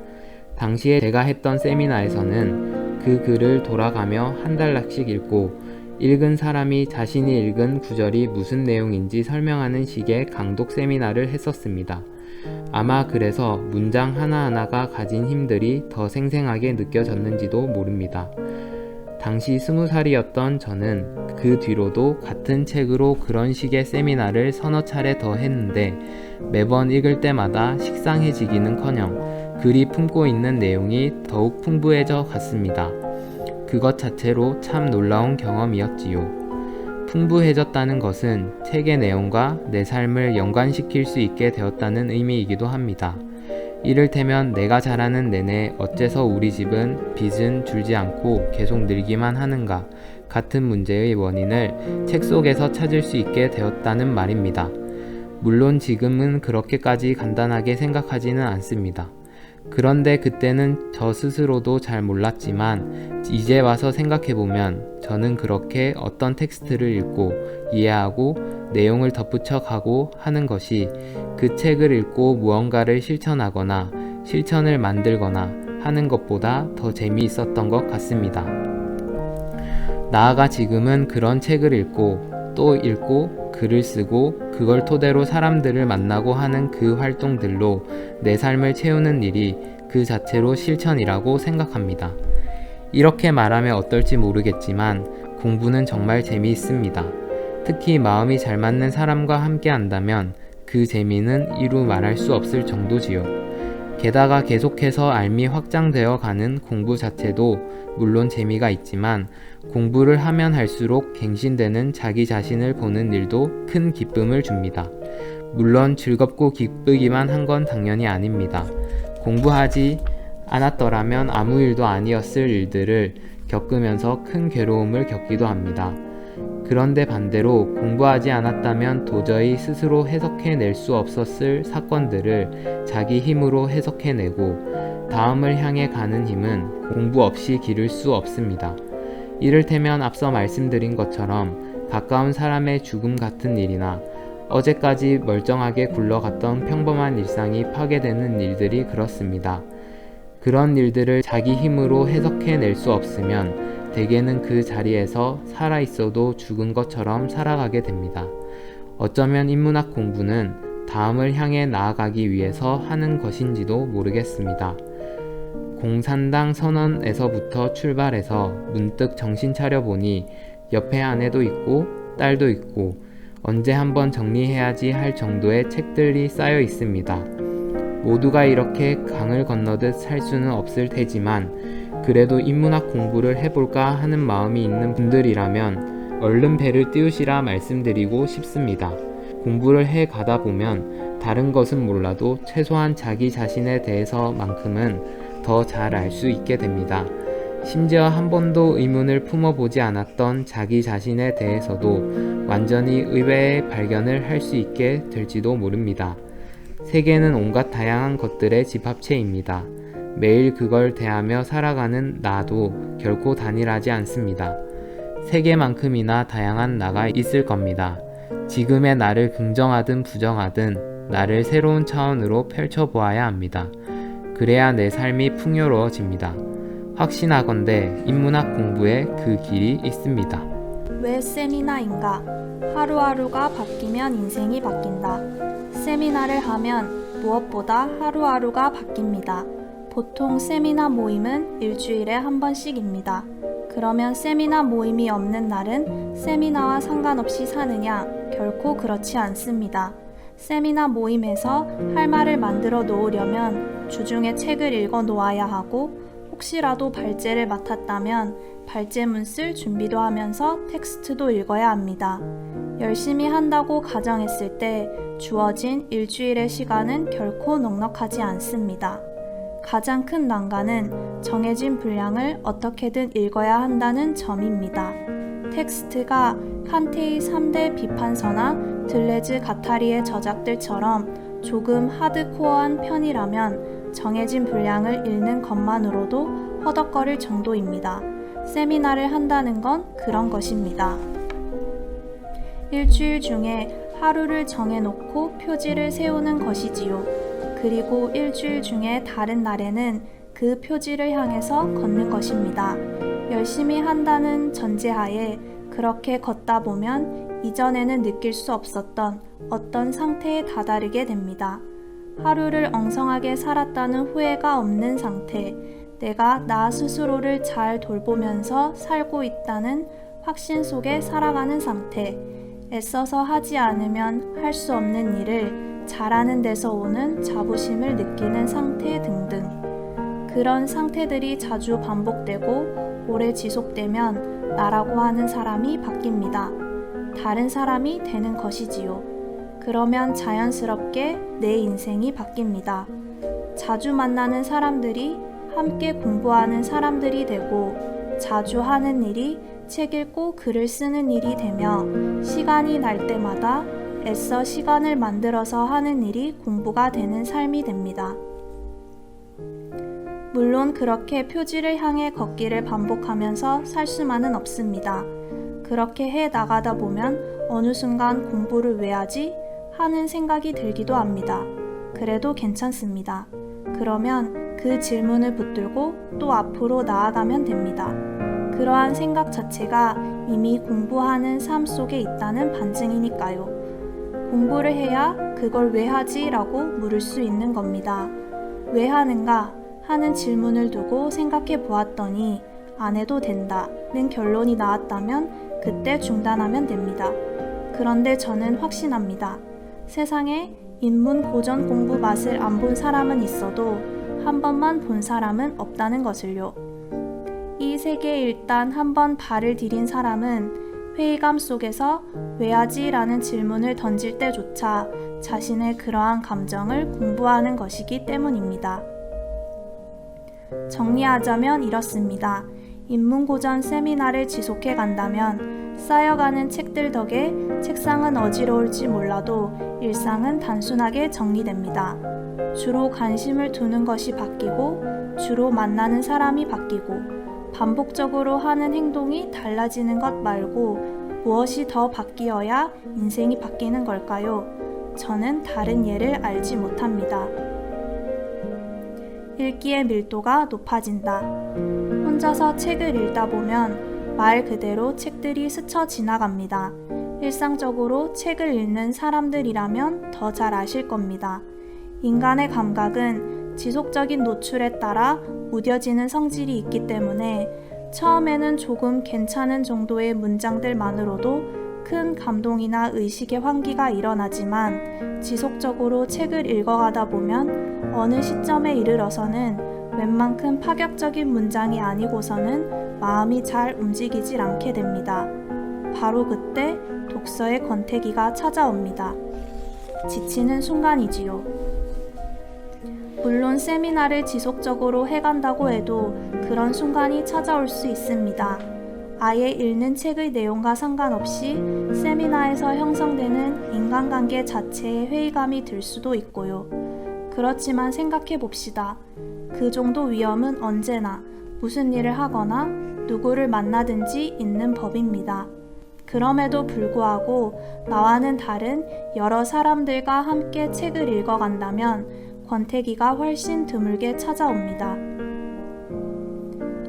당시에 제가 했던 세미나에서는 그 글을 돌아가며 한 단락씩 읽고 읽은 사람이 자신이 읽은 구절이 무슨 내용인지 설명하는 식의 강독 세미나를 했었습니다. 아마 그래서 문장 하나하나가 가진 힘들이 더 생생하게 느껴졌는지도 모릅니다. 당시 20살이었던 저는 그 뒤로도 같은 책으로 그런 식의 세미나를 서너 차례 더 했는데 매번 읽을 때마다 식상해지기는커녕 글이 품고 있는 내용이 더욱 풍부해져 갔습니다. 그것 자체로 참 놀라운 경험이었지요. 풍부해졌다는 것은 책의 내용과 내 삶을 연관시킬 수 있게 되었다는 의미이기도 합니다. 이를테면 내가 자라는 내내 어째서 우리 집은 빚은 줄지 않고 계속 늘기만 하는가 같은 문제의 원인을 책 속에서 찾을 수 있게 되었다는 말입니다. 물론 지금은 그렇게까지 간단하게 생각하지는 않습니다. 그런데 그때는 저 스스로도 잘 몰랐지만 이제 와서 생각해보면 저는 그렇게 어떤 텍스트를 읽고 이해하고 내용을 덧붙여 가고 하는 것이 그 책을 읽고 무언가를 실천하거나 실천을 만들거나 하는 것보다 더 재미있었던 것 같습니다. 나아가 지금은 그런 책을 읽고 또 읽고 글을 쓰고 그걸 토대로 사람들을 만나고 하는 그 활동들로 내 삶을 채우는 일이 그 자체로 실천이라고 생각합니다. 이렇게 말하면 어떨지 모르겠지만 공부는 정말 재미있습니다. 특히 마음이 잘 맞는 사람과 함께 한다면 그 재미는 이루 말할 수 없을 정도지요. 게다가 계속해서 알미 확장되어 가는 공부 자체도 물론 재미가 있지만 공부를 하면 할수록 갱신되는 자기 자신을 보는 일도 큰 기쁨을 줍니다. 물론 즐겁고 기쁘기만 한 건 당연히 아닙니다. 공부하지 않았더라면 아무 일도 아니었을 일들을 겪으면서 큰 괴로움을 겪기도 합니다. 그런데 반대로 공부하지 않았다면 도저히 스스로 해석해낼 수 없었을 사건들을 자기 힘으로 해석해내고 다음을 향해 가는 힘은 공부 없이 기를 수 없습니다. 이를테면 앞서 말씀드린 것처럼 가까운 사람의 죽음 같은 일이나 어제까지 멀쩡하게 굴러갔던 평범한 일상이 파괴되는 일들이 그렇습니다. 그런 일들을 자기 힘으로 해석해낼 수 없으면 대개는 그 자리에서 살아있어도 죽은 것처럼 살아가게 됩니다. 어쩌면 인문학 공부는 다음을 향해 나아가기 위해서 하는 것인지도 모르겠습니다. 공산당 선언에서부터 출발해서 문득 정신 차려보니 옆에 아내도 있고 딸도 있고 언제 한번 정리해야지 할 정도의 책들이 쌓여 있습니다. 모두가 이렇게 강을 건너듯 살 수는 없을 테지만 그래도 인문학 공부를 해볼까 하는 마음이 있는 분들이라면 얼른 배를 띄우시라 말씀드리고 싶습니다. 공부를 해 가다 보면 다른 것은 몰라도 최소한 자기 자신에 대해서만큼은 더 잘 알 수 있게 됩니다. 심지어 한 번도 의문을 품어보지 않았던 자기 자신에 대해서도 완전히 의외의 발견을 할 수 있게 될지도 모릅니다. 세계는 온갖 다양한 것들의 집합체입니다. 매일 그걸 대하며 살아가는 나도 결코 단일하지 않습니다. 세계만큼이나 다양한 나가 있을 겁니다. 지금의 나를 긍정하든 부정하든 나를 새로운 차원으로 펼쳐보아야 합니다. 그래야 내 삶이 풍요로워집니다. 확신하건대 인문학 공부에 그 길이 있습니다. 왜 세미나인가? 하루하루가 바뀌면 인생이 바뀐다. 세미나를 하면 무엇보다 하루하루가 바뀝니다. 보통 세미나 모임은 일주일에 한 번씩입니다. 그러면 세미나 모임이 없는 날은 세미나와 상관없이 사느냐? 결코 그렇지 않습니다. 세미나 모임에서 할 말을 만들어 놓으려면 주중에 책을 읽어 놓아야 하고 혹시라도 발제를 맡았다면 발제문 쓸 준비도 하면서 텍스트도 읽어야 합니다. 열심히 한다고 가정했을 때 주어진 일주일의 시간은 결코 넉넉하지 않습니다. 가장 큰 난관은 정해진 분량을 어떻게든 읽어야 한다는 점입니다. 텍스트가 칸테의 3대 비판서나 들레즈 가타리의 저작들처럼 조금 하드코어한 편이라면 정해진 분량을 읽는 것만으로도 허덕거릴 정도입니다. 세미나를 한다는 건 그런 것입니다. 일주일 중에 하루를 정해놓고 표지를 세우는 것이지요. 그리고 일주일 중에 다른 날에는 그 표지를 향해서 걷는 것입니다. 열심히 한다는 전제하에 그렇게 걷다 보면 이전에는 느낄 수 없었던 어떤 상태에 다다르게 됩니다. 하루를 엉성하게 살았다는 후회가 없는 상태, 내가 나 스스로를 잘 돌보면서 살고 있다는 확신 속에 살아가는 상태, 애써서 하지 않으면 할 수 없는 일을 잘하는 데서 오는 자부심을 느끼는 상태 등등. 그런 상태들이 자주 반복되고 오래 지속되면 나라고 하는 사람이 바뀝니다. 다른 사람이 되는 것이지요. 그러면 자연스럽게 내 인생이 바뀝니다. 자주 만나는 사람들이 함께 공부하는 사람들이 되고 자주 하는 일이 책 읽고 글을 쓰는 일이 되며 시간이 날 때마다 애써 시간을 만들어서 하는 일이 공부가 되는 삶이 됩니다. 물론 그렇게 표지를 향해 걷기를 반복하면서 살 수만은 없습니다. 그렇게 해 나가다 보면 어느 순간 공부를 왜 하지? 하는 생각이 들기도 합니다. 그래도 괜찮습니다. 그러면 그 질문을 붙들고 또 앞으로 나아가면 됩니다. 그러한 생각 자체가 이미 공부하는 삶 속에 있다는 반증이니까요. 공부를 해야 그걸 왜 하지? 라고 물을 수 있는 겁니다. 왜 하는가? 하는 질문을 두고 생각해 보았더니 안 해도 된다는 결론이 나왔다면 그때 중단하면 됩니다. 그런데 저는 확신합니다. 세상에 인문 고전 공부 맛을 안 본 사람은 있어도 한 번만 본 사람은 없다는 것을요. 이 세계에 일단 한 번 발을 디딘 사람은 회의감 속에서 왜 하지? 라는 질문을 던질 때조차 자신의 그러한 감정을 공부하는 것이기 때문입니다. 정리하자면 이렇습니다. 인문고전 세미나를 지속해 간다면 쌓여가는 책들 덕에 책상은 어지러울지 몰라도 일상은 단순하게 정리됩니다. 주로 관심을 두는 것이 바뀌고 주로 만나는 사람이 바뀌고 반복적으로 하는 행동이 달라지는 것 말고 무엇이 더 바뀌어야 인생이 바뀌는 걸까요? 저는 다른 예를 알지 못합니다. 읽기의 밀도가 높아진다. 혼자서 책을 읽다 보면 말 그대로 책들이 스쳐 지나갑니다. 일상적으로 책을 읽는 사람들이라면 더 잘 아실 겁니다. 인간의 감각은 지속적인 노출에 따라 무뎌지는 성질이 있기 때문에 처음에는 조금 괜찮은 정도의 문장들만으로도 큰 감동이나 의식의 환기가 일어나지만 지속적으로 책을 읽어가다 보면 어느 시점에 이르러서는 웬만큼 파격적인 문장이 아니고서는 마음이 잘 움직이질 않게 됩니다. 바로 그때 독서의 권태기가 찾아옵니다. 지치는 순간이지요. 물론 세미나를 지속적으로 해간다고 해도 그런 순간이 찾아올 수 있습니다. 아예 읽는 책의 내용과 상관없이 세미나에서 형성되는 인간관계 자체에 회의감이 들 수도 있고요. 그렇지만 생각해 봅시다. 그 정도 위험은 언제나 무슨 일을 하거나 누구를 만나든지 있는 법입니다. 그럼에도 불구하고 나와는 다른 여러 사람들과 함께 책을 읽어간다면 권태기가 훨씬 드물게 찾아옵니다.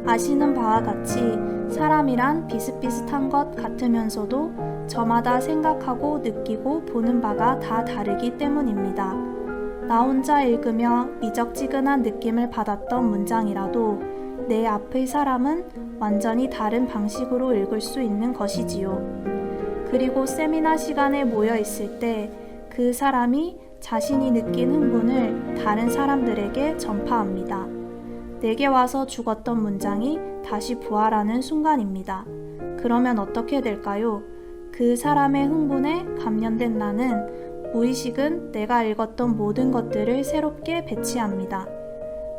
아시는 바와 같이 사람이란 비슷비슷한 것 같으면서도 저마다 생각하고 느끼고 보는 바가 다 다르기 때문입니다. 나 혼자 읽으며 미적지근한 느낌을 받았던 문장이라도 내 앞의 사람은 완전히 다른 방식으로 읽을 수 있는 것이지요. 그리고 세미나 시간에 모여 있을 때 그 사람이 자신이 느낀 흥분을 다른 사람들에게 전파합니다. 내게 와서 죽었던 문장이 다시 부활하는 순간입니다. 그러면 어떻게 될까요? 그 사람의 흥분에 감련된 나는 무의식은 내가 읽었던 모든 것들을 새롭게 배치합니다.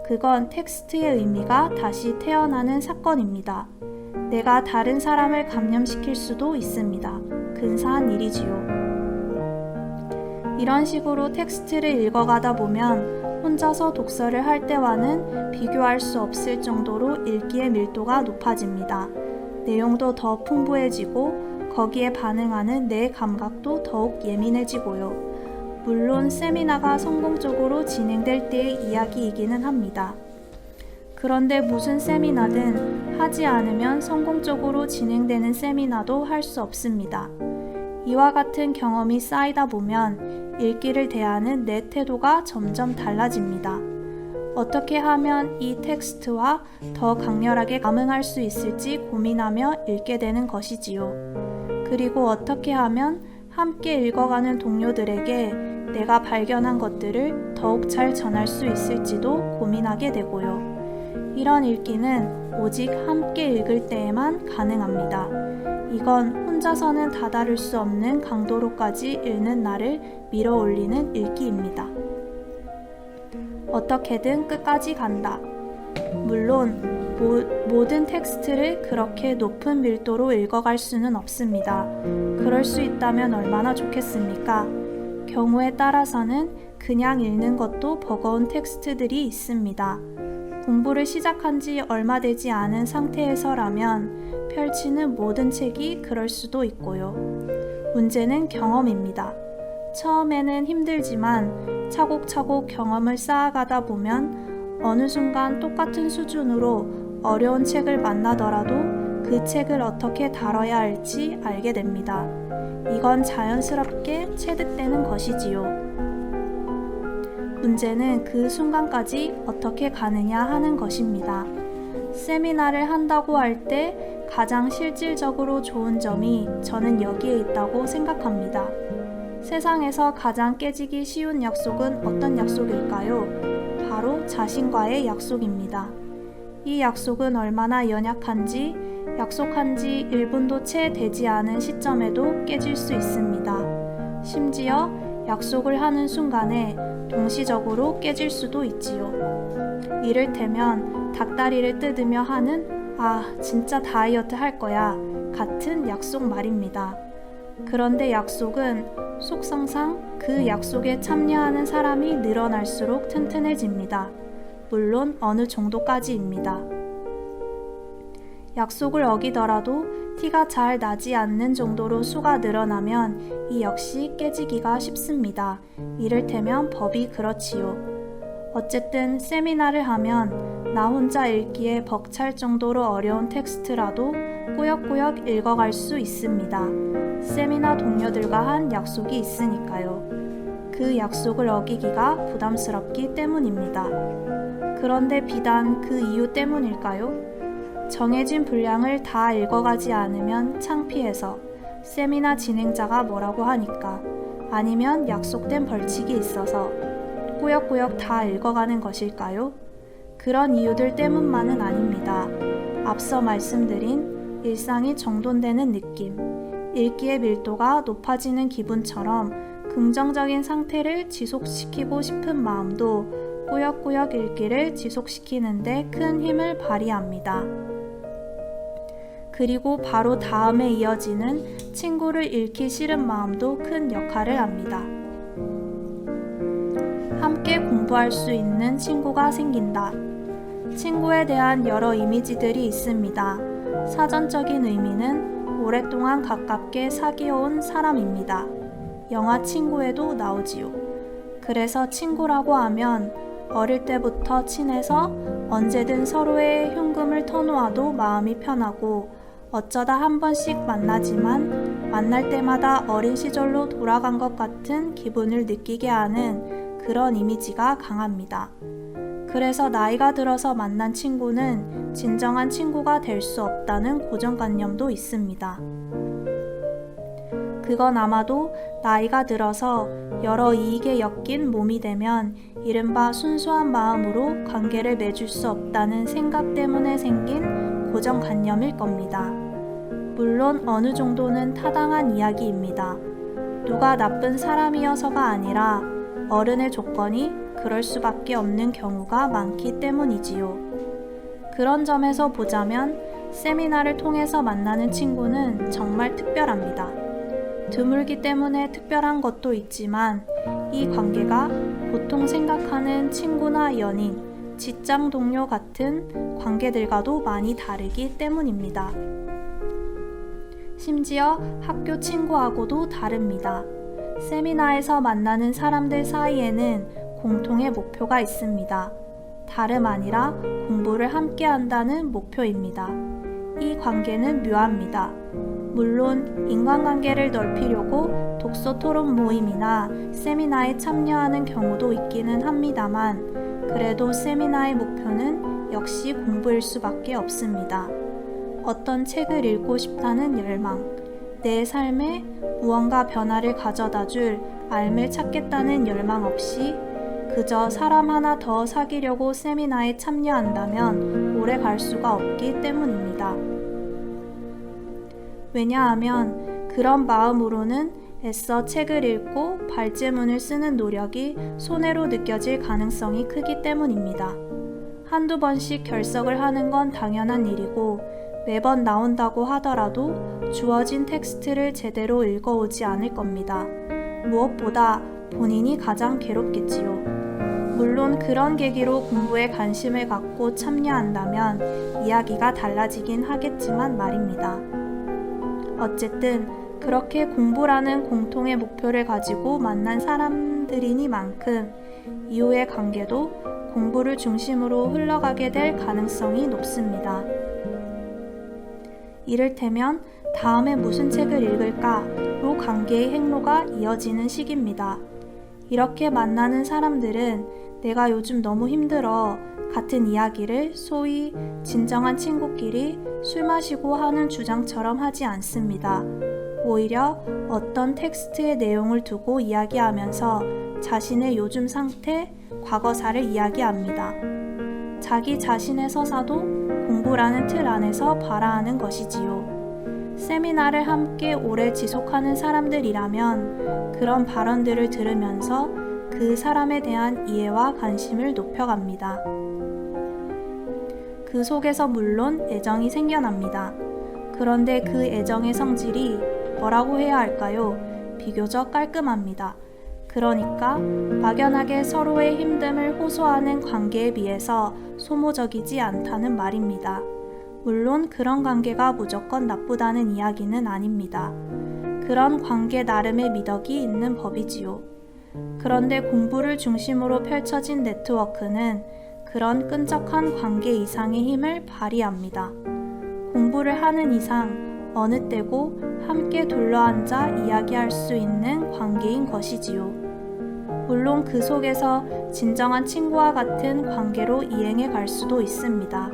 그건 텍스트의 의미가 다시 태어나는 사건입니다. 내가 다른 사람을 감염시킬 수도 있습니다. 근사한 일이지요. 이런 식으로 텍스트를 읽어가다 보면 혼자서 독서를 할 때와는 비교할 수 없을 정도로 읽기의 밀도가 높아집니다. 내용도 더 풍부해지고 거기에 반응하는 내 감각도 더욱 예민해지고요. 물론 세미나가 성공적으로 진행될 때의 이야기이기는 합니다. 그런데 무슨 세미나든 하지 않으면 성공적으로 진행되는 세미나도 할 수 없습니다. 이와 같은 경험이 쌓이다 보면 읽기를 대하는 내 태도가 점점 달라집니다. 어떻게 하면 이 텍스트와 더 강렬하게 감흥할 수 있을지 고민하며 읽게 되는 것이지요. 그리고 어떻게 하면 함께 읽어가는 동료들에게 내가 발견한 것들을 더욱 잘 전할 수 있을지도 고민하게 되고요. 이런 읽기는 오직 함께 읽을 때에만 가능합니다. 이건 혼자서는 다다를 수 없는 강도로까지 읽는 나를 밀어올리는 읽기입니다. 어떻게든 끝까지 간다. 물론 모든 텍스트를 그렇게 높은 밀도로 읽어갈 수는 없습니다. 그럴 수 있다면 얼마나 좋겠습니까? 경우에 따라서는 그냥 읽는 것도 버거운 텍스트들이 있습니다. 공부를 시작한 지 얼마 되지 않은 상태에서라면 펼치는 모든 책이 그럴 수도 있고요. 문제는 경험입니다. 처음에는 힘들지만 차곡차곡 경험을 쌓아가다 보면 어느 순간 똑같은 수준으로 어려운 책을 만나더라도 그 책을 어떻게 다뤄야 할지 알게 됩니다. 이건 자연스럽게 체득되는 것이지요. 문제는 그 순간까지 어떻게 가느냐 하는 것입니다. 세미나를 한다고 할 때 가장 실질적으로 좋은 점이 저는 여기에 있다고 생각합니다. 세상에서 가장 깨지기 쉬운 약속은 어떤 약속일까요? 바로 자신과의 약속입니다. 이 약속은 얼마나 연약한지 약속한 지 1분도 채 되지 않은 시점에도 깨질 수 있습니다. 심지어 약속을 하는 순간에 동시적으로 깨질 수도 있지요. 이를테면 닭다리를 뜯으며 하는 진짜 다이어트 할 거야 같은 약속 말입니다. 그런데 약속은 속성상 그 약속에 참여하는 사람이 늘어날수록 튼튼해집니다. 물론 어느 정도까지입니다. 약속을 어기더라도 티가 잘 나지 않는 정도로 수가 늘어나면 이 역시 깨지기가 쉽습니다. 이를테면 법이 그렇지요. 어쨌든 세미나를 하면 나 혼자 읽기에 벅찰 정도로 어려운 텍스트라도 꾸역꾸역 읽어갈 수 있습니다. 세미나 동료들과 한 약속이 있으니까요. 그 약속을 어기기가 부담스럽기 때문입니다. 그런데 비단 그 이유 때문일까요? 정해진 분량을 다 읽어가지 않으면 창피해서, 세미나 진행자가 뭐라고 하니까, 아니면 약속된 벌칙이 있어서 꾸역꾸역 다 읽어가는 것일까요? 그런 이유들 때문만은 아닙니다. 앞서 말씀드린 일상이 정돈되는 느낌, 읽기의 밀도가 높아지는 기분처럼 긍정적인 상태를 지속시키고 싶은 마음도 꾸역꾸역 읽기를 지속시키는데 큰 힘을 발휘합니다. 그리고 바로 다음에 이어지는 친구를 잃기 싫은 마음도 큰 역할을 합니다. 함께 공부할 수 있는 친구가 생긴다. 친구에 대한 여러 이미지들이 있습니다. 사전적인 의미는 오랫동안 가깝게 사귀어온 사람입니다. 영화 친구에도 나오지요. 그래서 친구라고 하면 어릴 때부터 친해서 언제든 서로의 흉금을 터놓아도 마음이 편하고 어쩌다 한 번씩 만나지만 만날 때마다 어린 시절로 돌아간 것 같은 기분을 느끼게 하는 그런 이미지가 강합니다. 그래서 나이가 들어서 만난 친구는 진정한 친구가 될 수 없다는 고정관념도 있습니다. 그건 아마도 나이가 들어서 여러 이익에 엮인 몸이 되면 이른바 순수한 마음으로 관계를 맺을 수 없다는 생각 때문에 생긴 고정관념일 겁니다. 물론 어느 정도는 타당한 이야기입니다. 누가 나쁜 사람이어서가 아니라 어른의 조건이 그럴 수밖에 없는 경우가 많기 때문이지요. 그런 점에서 보자면 세미나를 통해서 만나는 친구는 정말 특별합니다. 드물기 때문에 특별한 것도 있지만 이 관계가 보통 생각하는 친구나 연인, 직장 동료 같은 관계들과도 많이 다르기 때문입니다. 심지어 학교 친구하고도 다릅니다. 세미나에서 만나는 사람들 사이에는 공통의 목표가 있습니다. 다름 아니라 공부를 함께 한다는 목표입니다. 이 관계는 묘합니다. 물론 인간관계를 넓히려고 독서 토론 모임이나 세미나에 참여하는 경우도 있기는 합니다만 그래도 세미나의 목표는 역시 공부일 수밖에 없습니다. 어떤 책을 읽고 싶다는 열망, 내 삶에 무언가 변화를 가져다 줄 알을 찾겠다는 열망 없이 그저 사람 하나 더 사귀려고 세미나에 참여한다면 오래 갈 수가 없기 때문입니다. 왜냐하면 그런 마음으로는 애써 책을 읽고 발제문을 쓰는 노력이 손해로 느껴질 가능성이 크기 때문입니다. 한두 번씩 결석을 하는 건 당연한 일이고 매번 나온다고 하더라도 주어진 텍스트를 제대로 읽어오지 않을 겁니다. 무엇보다 본인이 가장 괴롭겠지요. 물론 그런 계기로 공부에 관심을 갖고 참여한다면 이야기가 달라지긴 하겠지만 말입니다. 어쨌든 그렇게 공부라는 공통의 목표를 가지고 만난 사람들이니만큼 이후의 관계도 공부를 중심으로 흘러가게 될 가능성이 높습니다. 이를테면 다음에 무슨 책을 읽을까로 관계의 행로가 이어지는 시기입니다. 이렇게 만나는 사람들은 내가 요즘 너무 힘들어 같은 이야기를 소위 진정한 친구끼리 술 마시고 하는 주장처럼 하지 않습니다. 오히려 어떤 텍스트의 내용을 두고 이야기하면서 자신의 요즘 상태, 과거사를 이야기합니다. 자기 자신의 서사도 공부라는 틀 안에서 발화하는 것이지요. 세미나를 함께 오래 지속하는 사람들이라면 그런 발언들을 들으면서 그 사람에 대한 이해와 관심을 높여갑니다. 그 속에서 물론 애정이 생겨납니다. 그런데 그 애정의 성질이 뭐라고 해야 할까요? 비교적 깔끔합니다. 그러니까 막연하게 서로의 힘듦을 호소하는 관계에 비해서 소모적이지 않다는 말입니다. 물론 그런 관계가 무조건 나쁘다는 이야기는 아닙니다. 그런 관계 나름의 미덕이 있는 법이지요. 그런데 공부를 중심으로 펼쳐진 네트워크는 그런 끈적한 관계 이상의 힘을 발휘합니다. 공부를 하는 이상 어느 때고 함께 둘러앉아 이야기할 수 있는 관계인 것이지요. 물론 그 속에서 진정한 친구와 같은 관계로 이행해 갈 수도 있습니다.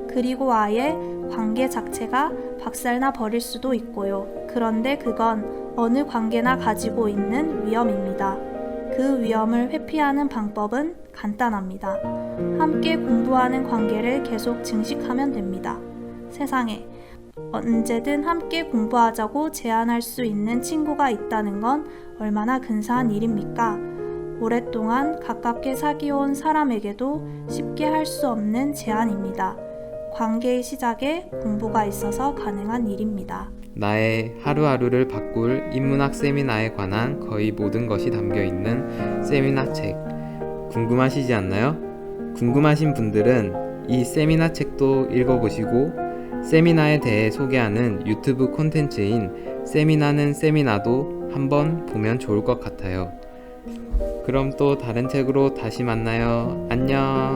그리고 아예 관계 자체가 박살나 버릴 수도 있고요. 그런데 그건 어느 관계나 가지고 있는 위험입니다. 그 위험을 회피하는 방법은 간단합니다. 함께 공부하는 관계를 계속 증식하면 됩니다. 세상에 언제든 함께 공부하자고 제안할 수 있는 친구가 있다는 건 얼마나 근사한 일입니까? 오랫동안 가깝게 사귀어온 사람에게도 쉽게 할 수 없는 제안입니다. 관계의 시작에 공부가 있어서 가능한 일입니다. 나의 하루하루를 바꿀 인문학 세미나에 관한 거의 모든 것이 담겨 있는 세미나 책. 궁금하시지 않나요? 궁금하신 분들은 이 세미나 책도 읽어보시고 세미나에 대해 소개하는 유튜브 콘텐츠인 세미나는 세미나도 한번 보면 좋을 것 같아요. 그럼 또 다른 책으로 다시 만나요. 안녕.